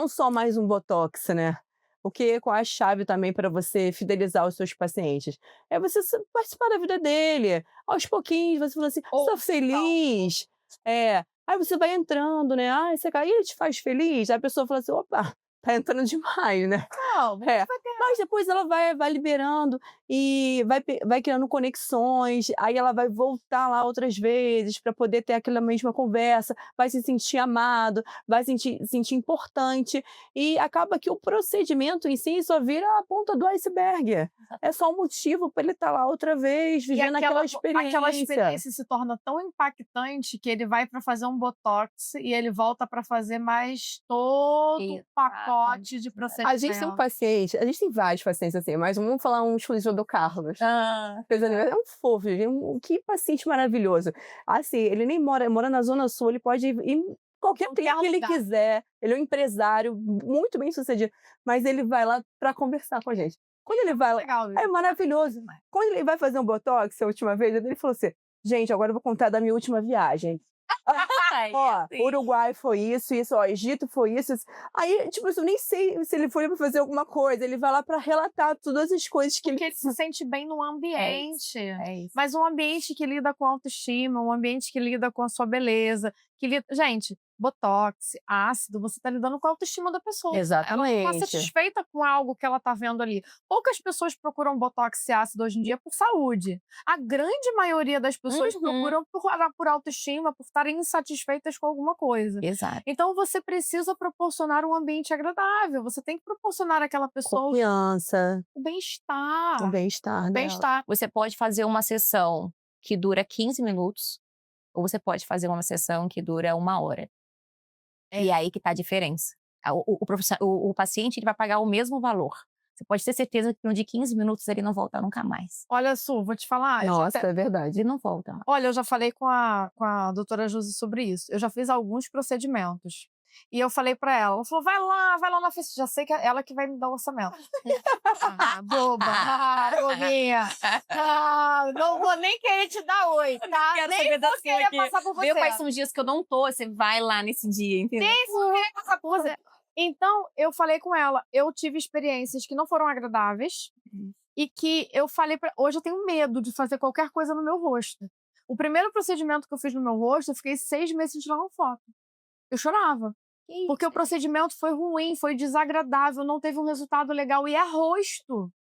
só mais um botox, né? Porque qual é a chave também para você fidelizar os seus pacientes? É você participar da vida dele. Aos pouquinhos, você fala assim, estou feliz. Aí você vai entrando, né? Esse cara, ele te faz feliz? Aí a pessoa fala assim, opa, tá entrando demais, né? Não, É, mas depois ela vai liberando e vai criando conexões, aí ela vai voltar lá outras vezes para poder ter aquela mesma conversa, vai se sentir amado, vai sentir importante, e acaba que o procedimento em si só vira a ponta do iceberg. É só um motivo para ele estar lá outra vez, E vivendo aquela aquela experiência. experiência se torna tão impactante que ele vai para fazer um botox e ele volta para fazer mais todo o pacote de A gente tem um procedimento. paciente, a gente tem vários pacientes assim, mas vamos falar um exclusivo do Carlos. Fez aniversário, é um fofo, gente, que paciente maravilhoso. Assim, ele nem mora na Zona Sul, ele pode ir em qualquer tempo que ele lugar. quiser. Ele é um empresário muito bem sucedido, mas ele vai lá para conversar com a gente. Quando ele vai lá, Legal, é maravilhoso. Quando ele vai fazer um botox, a última vez, ele falou assim: gente, agora eu vou contar da minha última viagem. Ó, Uruguai foi isso, ó, Egito foi isso. Aí, tipo, eu nem sei se ele foi pra fazer alguma coisa, ele vai lá pra relatar todas as coisas que porque ele se sente bem no ambiente. É isso. Mas um ambiente que lida com autoestima, um ambiente que lida com a sua beleza, Gente, botox, ácido, você tá lidando com a autoestima da pessoa. Ela não tá Exatamente. satisfeita com algo que ela tá vendo ali. Poucas pessoas procuram botox e ácido hoje em dia por saúde. A grande maioria das pessoas procuram por autoestima, por estarem insatisfeitas com alguma coisa. Exato. Então você precisa proporcionar um ambiente agradável. Você tem que proporcionar àquela pessoa Confiança, o bem-estar. o bem-estar dela. Bem-estar. Você pode fazer uma sessão que dura 15 minutos, ou você pode fazer uma sessão que dura 1 hora. E é aí que tá a diferença. O paciente ele vai pagar o mesmo valor. Você pode ter certeza que no de 15 minutos ele não volta nunca mais. Olha, Su, vou te falar. Nossa, é verdade. Ele não volta mais. Olha, eu já falei com a doutora Josi sobre isso. Eu já fiz alguns procedimentos. E eu falei pra ela falou, vai lá na festa. Já sei que é ela que vai me dar o orçamento. Boba, bobinha. Não vou nem querer te dar oi, tá? Quero Nem saber da vou sua querer aqui. passar por você. Vê quais são os dias que eu não tô, você vai lá nesse dia, entendeu? Nem vou querer passar por você. Então, eu falei com ela, eu tive experiências que não foram agradáveis e que eu falei pra... Hoje eu tenho medo de fazer qualquer coisa no meu rosto. O primeiro procedimento que eu fiz no meu rosto, eu fiquei 6 meses sem tirar uma foto. Eu chorava. Porque o procedimento foi ruim, foi desagradável, não teve um resultado legal. E é rosto.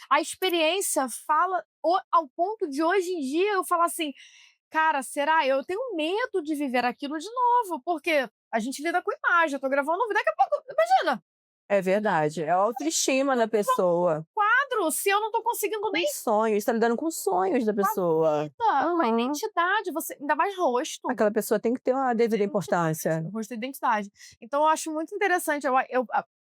A experiência fala ao ponto de hoje em dia eu falar assim, cara, será? Eu tenho medo de viver aquilo de novo, porque a gente lida com imagem. Eu tô gravando um vídeo, daqui a pouco, imagina, É verdade. É a autoestima da pessoa. quadro, se eu não tô conseguindo nem Nem sonhos, tá lidando com sonhos da pessoa. com a Aham. identidade, você, ainda mais rosto. Aquela pessoa tem que ter uma devida importância. Rosto e identidade. Então, eu acho muito interessante,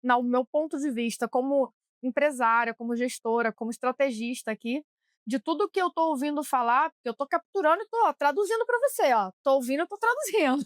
no meu ponto de vista, como empresária, como gestora, como estrategista aqui, de tudo que eu tô ouvindo falar, porque eu tô capturando e tô traduzindo para você, ó. Tô ouvindo e tô traduzindo.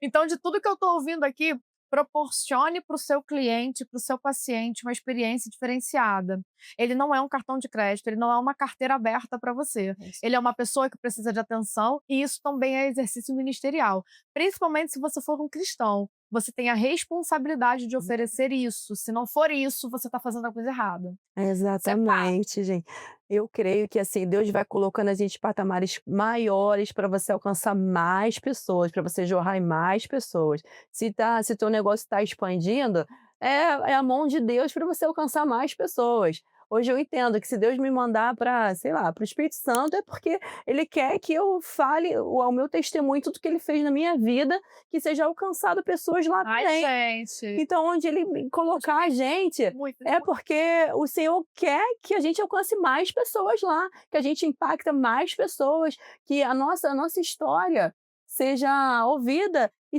Então, de tudo que eu tô ouvindo aqui, proporcione para o seu cliente, para o seu paciente, uma experiência diferenciada. Ele não é um cartão de crédito, ele não é uma carteira aberta para você. Ele é uma pessoa que precisa de atenção e isso também é exercício ministerial. Principalmente se você for um cristão. Você tem a responsabilidade de oferecer isso. Se não for isso, você está fazendo a coisa errada. Exatamente, gente. Eu creio que assim, Deus vai colocando a gente em patamares maiores para você alcançar mais pessoas, para você jorrar em mais pessoas. Se teu negócio está expandindo, é a mão de Deus para você alcançar mais pessoas. Hoje eu entendo que se Deus me mandar para, sei lá, para o Espírito Santo, é porque Ele quer que eu fale o meu testemunho, tudo que Ele fez na minha vida, que seja alcançado pessoas lá também. Gente. Então, onde Ele colocar a gente, Muito. é porque o Senhor quer que a gente alcance mais pessoas lá, que a gente impacta mais pessoas, que a nossa história seja ouvida e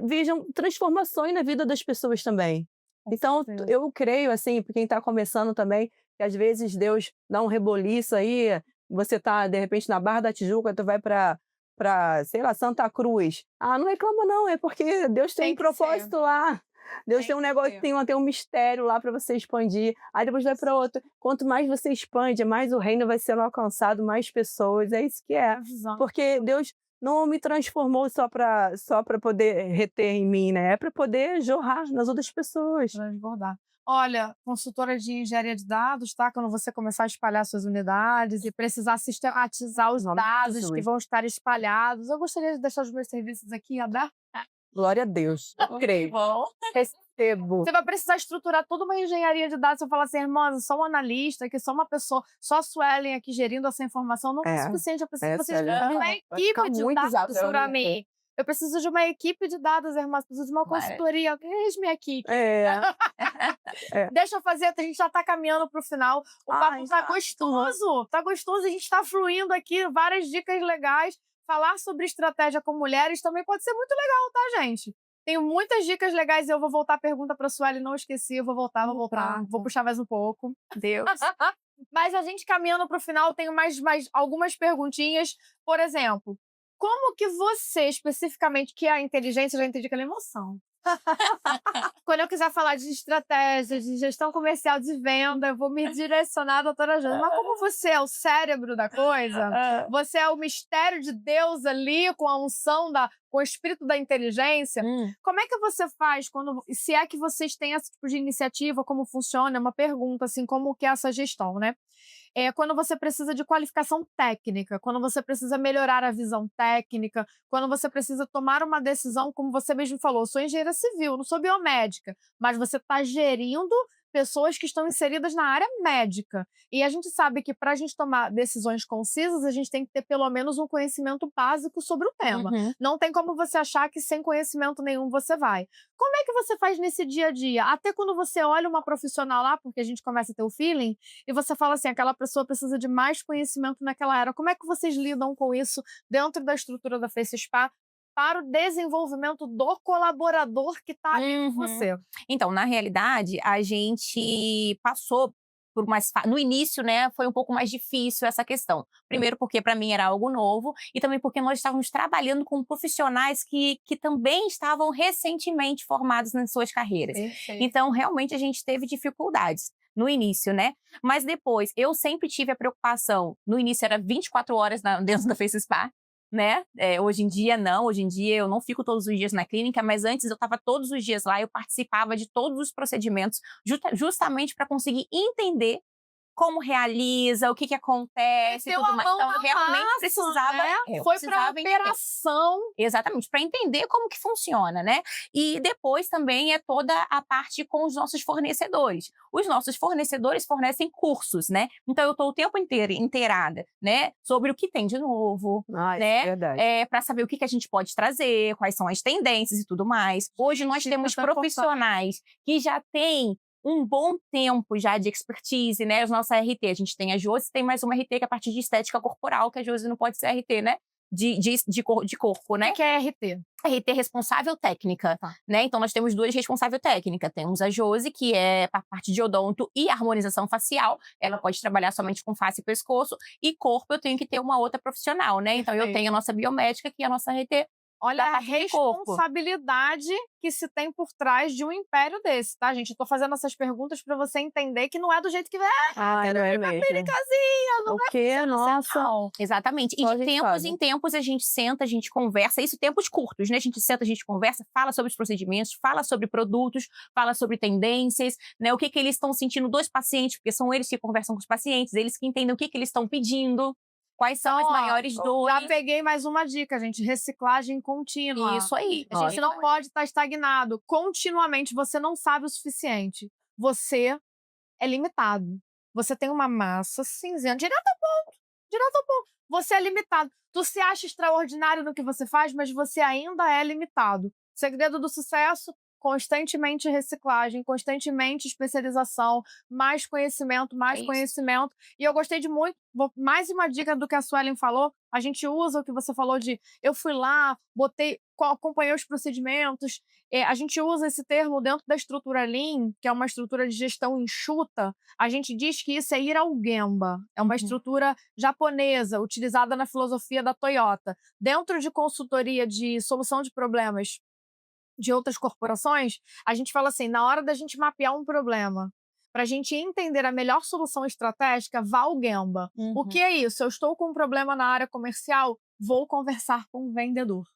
vejam transformações na vida das pessoas também. Então, eu creio, assim, para quem está começando também, que às vezes Deus dá um reboliço aí, você tá, de repente, na Barra da Tijuca, tu vai para, sei lá, Santa Cruz. Ah, não reclama não, é porque Deus tem um propósito lá. Deus tem um negócio, tem um mistério lá para você expandir. Aí depois vai para outro. Quanto mais você expande, mais o reino vai sendo alcançado, mais pessoas. É isso que é. Porque Deus não me transformou só para poder reter em mim, né? É para poder jorrar nas outras pessoas. Transbordar. Olha, consultora de engenharia de dados, tá? Quando você começar a espalhar suas unidades e precisar sistematizar os dados que vão estar espalhados, eu gostaria de deixar os meus serviços aqui abertos. Glória a Deus. Eu creio. Bom. Recebo. Você vai precisar estruturar toda uma engenharia de dados. Você vai falar assim, irmã, só um analista, que só uma pessoa, só a Suelen aqui gerindo essa informação não é suficiente. Eu preciso que vocês Suelen, uma vai equipe ficar de muito dados desafiador. para mim. Eu preciso de uma equipe de dados, irmã. Eu preciso de uma consultoria. Eis-me aqui. Deixa eu fazer, a gente já tá caminhando pro final. O papo tá gostoso. Tá gostoso, a gente tá fluindo aqui. Várias dicas legais. Falar sobre estratégia com mulheres também pode ser muito legal, tá, gente? Tenho muitas dicas legais e eu vou voltar a pergunta pra Sueli, não esqueci, eu vou voltar. Vou puxar mais um pouco. Deus. Mas a gente caminhando pro final, tenho mais algumas perguntinhas. Por exemplo, como que você, especificamente, que é a inteligência, eu já entendi que ela é emoção. Quando eu quiser falar de estratégia, de gestão comercial, de venda, eu vou me direcionar à doutora Jana. Mas como você é o cérebro da coisa, você é o mistério de Deus ali, com a unção, com o espírito da inteligência, como é que você faz, se é que vocês têm esse tipo de iniciativa, como funciona? É uma pergunta, assim, como que é essa gestão, né? Quando você precisa de qualificação técnica, quando você precisa melhorar a visão técnica, quando você precisa tomar uma decisão, como você mesmo falou, eu sou engenheira civil, não sou biomédica, mas você está gerindo pessoas que estão inseridas na área médica. E a gente sabe que para a gente tomar decisões concisas, a gente tem que ter pelo menos um conhecimento básico sobre o tema. Não tem como você achar que sem conhecimento nenhum você vai. Como é que você faz nesse dia a dia? Até quando você olha uma profissional lá, porque a gente começa a ter o feeling, e você fala assim, aquela pessoa precisa de mais conhecimento naquela área. Como é que vocês lidam com isso dentro da estrutura da Face Spa para o desenvolvimento do colaborador que está ali com você? Então, na realidade, a gente passou por no início, né, foi um pouco mais difícil essa questão. Primeiro porque para mim era algo novo e também porque nós estávamos trabalhando com profissionais que também estavam recentemente formados nas suas carreiras. Perfeito. Então, realmente, a gente teve dificuldades no início, né? Mas depois, eu sempre tive a preocupação, no início era 24 horas dentro da Face Spa, né? Hoje em dia não, hoje em dia eu não fico todos os dias na clínica, mas antes eu estava todos os dias lá, eu participava de todos os procedimentos, justamente para conseguir entender como realiza, o que acontece, tudo mais. Então, eu realmente precisava, né? Foi para operação. Exatamente, para entender como que funciona, né? E depois também é toda a parte com os nossos fornecedores. Os nossos fornecedores fornecem cursos, né? Então, eu estou o tempo inteiro inteirada, né? Sobre o que tem de novo, né? Verdade. Para saber o que a gente pode trazer, quais são as tendências e tudo mais. Hoje nós temos profissionais que já têm um bom tempo já de expertise, né? As nossas RT, a gente tem a Josi, tem mais uma RT que é a partir de estética corporal, que a Josi não pode ser RT, né? De corpo, né? O que é RT? RT responsável técnica, né? Então, nós temos duas responsável técnica. Temos a Josi, que é a parte de odonto e harmonização facial. Ela pode trabalhar somente com face e pescoço. E corpo, eu tenho que ter uma outra profissional, né? Então, eu tenho a nossa biomédica, que é a nossa RT. Olha a responsabilidade que se tem por trás de um império desse, tá, gente? Eu tô fazendo essas perguntas para você entender que não é do jeito que não é mesmo. Não o quê? Nossa. Exatamente. E de tempos em tempos a gente senta, a gente conversa, isso tempos curtos, né? A gente senta, a gente conversa, fala sobre os procedimentos, fala sobre produtos, fala sobre tendências, né? O que eles estão sentindo dos pacientes, porque são eles que conversam com os pacientes, eles que entendem o que eles estão pedindo. Quais são as maiores dores? Já peguei mais uma dica, gente. Reciclagem contínua. Isso aí. A gente não pode estar estagnado. Continuamente, você não sabe o suficiente. Você é limitado. Você tem uma massa cinzenta. Direto ao ponto. Direto ao ponto. Você é limitado. Tu se acha extraordinário no que você faz, mas você ainda é limitado. O segredo do sucesso: constantemente reciclagem, constantemente especialização, mais conhecimento, mais conhecimento. E eu gostei de muito, mais uma dica do que a Suelen falou, a gente usa o que você falou de, eu fui lá, acompanhei os procedimentos, a gente usa esse termo dentro da estrutura Lean, que é uma estrutura de gestão enxuta, a gente diz que isso é ir ao Gemba, é uma estrutura japonesa, utilizada na filosofia da Toyota. Dentro de consultoria de solução de problemas de outras corporações, a gente fala assim, na hora da gente mapear um problema, para a gente entender a melhor solução estratégica, vá ao Gemba. O que é isso? Eu estou com um problema na área comercial, vou conversar com o vendedor.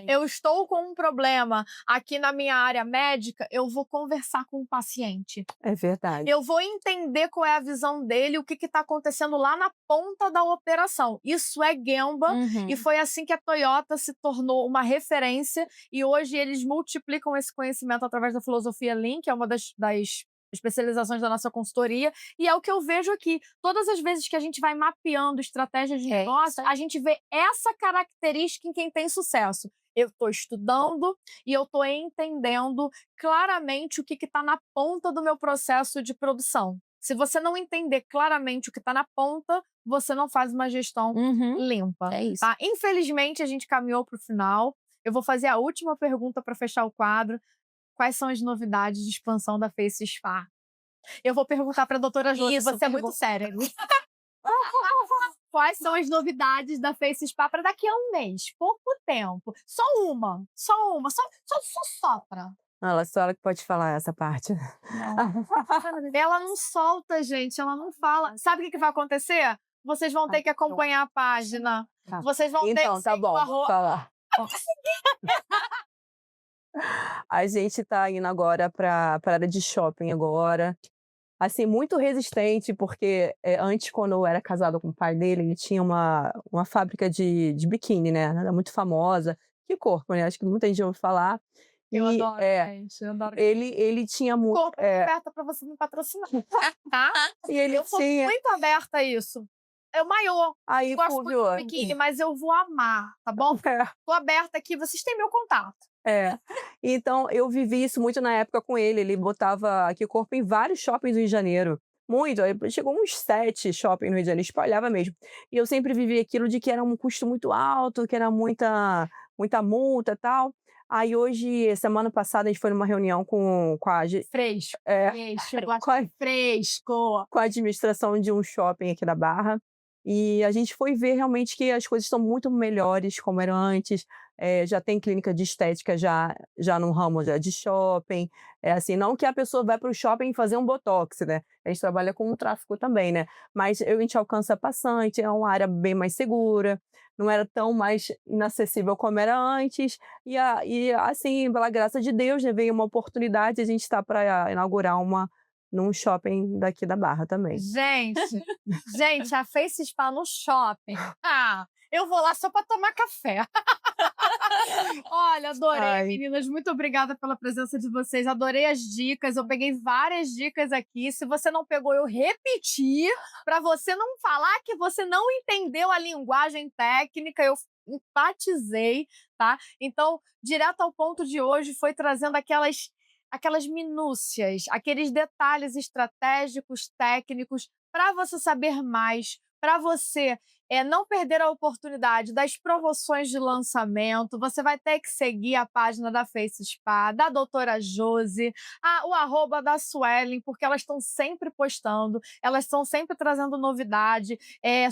Eu estou com um problema aqui na minha área médica, eu vou conversar com o paciente. É verdade. Eu vou entender qual é a visão dele, o que está acontecendo lá na ponta da operação. Isso é Gemba, e foi assim que a Toyota se tornou uma referência, e hoje eles multiplicam esse conhecimento através da filosofia Lean, que é uma das especializações da nossa consultoria, e é o que eu vejo aqui. Todas as vezes que a gente vai mapeando estratégias de negócio, a gente vê essa característica em quem tem sucesso. Eu estou estudando e eu estou entendendo claramente o que está na ponta do meu processo de produção. Se você não entender claramente o que está na ponta, você não faz uma gestão limpa. É isso. Tá? Infelizmente, a gente caminhou para o final. Eu vou fazer a última pergunta para fechar o quadro. Quais são as novidades de expansão da Face Spa? Eu vou perguntar para a doutora Josi, você é muito séria. Quais são as novidades da Face Spa para daqui a um mês? Pouco tempo. Só uma. Só sopra. Ela só ela que pode falar essa parte. Ela não solta, gente. Ela não fala. Sabe o que vai acontecer? Vocês vão ter que acompanhar a página. Tá. Vocês vão ter que Então, tá seguir bom, o vou falar. A gente tá indo agora para a área de shopping agora. Assim, muito resistente, porque antes, quando eu era casada com o pai dele, ele tinha uma fábrica de biquíni, né? Era muito famosa. Que corpo, né? Acho que muita gente ouve falar. Eu adoro, gente. Eu adoro. Ele tinha muito. Corpo aberta para você me patrocinar. Tá? E ele Eu sou tinha. muito aberta a isso. É o maior. Aí, Gosto muito Fulvio, de biquíni, mas eu vou amar, tá bom? Tô aberta aqui, vocês têm meu contato. Então, eu vivi isso muito na época com ele. Ele botava aqui corpo em vários shoppings do Rio de Janeiro. Muito. Aí chegou uns 7 shoppings no Rio de Janeiro, espalhava mesmo. E eu sempre vivi aquilo de que era um custo muito alto, que era muita multa e tal. Aí hoje, semana passada, a gente foi numa reunião com a Fresco. Fresco. com a administração de um shopping aqui da Barra. E a gente foi ver realmente que as coisas estão muito melhores como eram antes. Já tem clínica de estética já no ramo já de shopping. Assim, não que a pessoa vai para o shopping fazer um botox, né? A gente trabalha com o tráfico também, né? Mas a gente alcança passante, é uma área bem mais segura, não era tão mais inacessível como era antes. E assim, pela graça de Deus, né, veio uma oportunidade, a gente está para inaugurar num shopping daqui da Barra também. Gente, a Face Spa no shopping. Eu vou lá só para tomar café. Olha, adorei, meninas. Muito obrigada pela presença de vocês. Adorei as dicas. Eu peguei várias dicas aqui. Se você não pegou, eu repeti para você não falar que você não entendeu a linguagem técnica. Eu enfatizei, tá? Então, direto ao ponto de hoje, foi trazendo aquelas minúcias, aqueles detalhes estratégicos, técnicos, para você saber mais, para você não perder a oportunidade das promoções de lançamento. Você vai ter que seguir a página da Face Spa, da doutora Josi, o @ da Suelen, porque elas estão sempre postando, elas estão sempre trazendo novidade,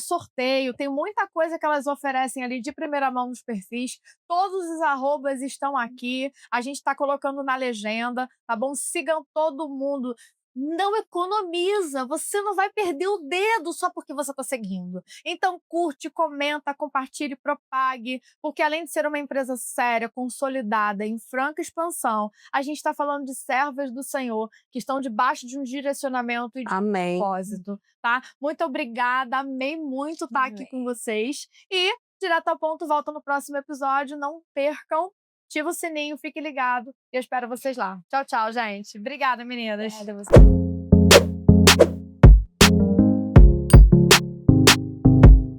sorteio, tem muita coisa que elas oferecem ali de primeira mão nos perfis. Todos os arrobas estão aqui, a gente está colocando na legenda, tá bom? Sigam todo mundo. Não economiza, você não vai perder o dedo só porque você está seguindo. Então curte, comenta, compartilhe, propague, porque além de ser uma empresa séria, consolidada, em franca expansão, a gente está falando de servas do Senhor, que estão debaixo de um direcionamento e de um propósito, tá? Muito obrigada, amei muito estar aqui com vocês. E, direto ao ponto, volta no próximo episódio, não percam. Ativa o sininho, fique ligado e eu espero vocês lá. Tchau, tchau, gente. Obrigada, meninas. Obrigada a você.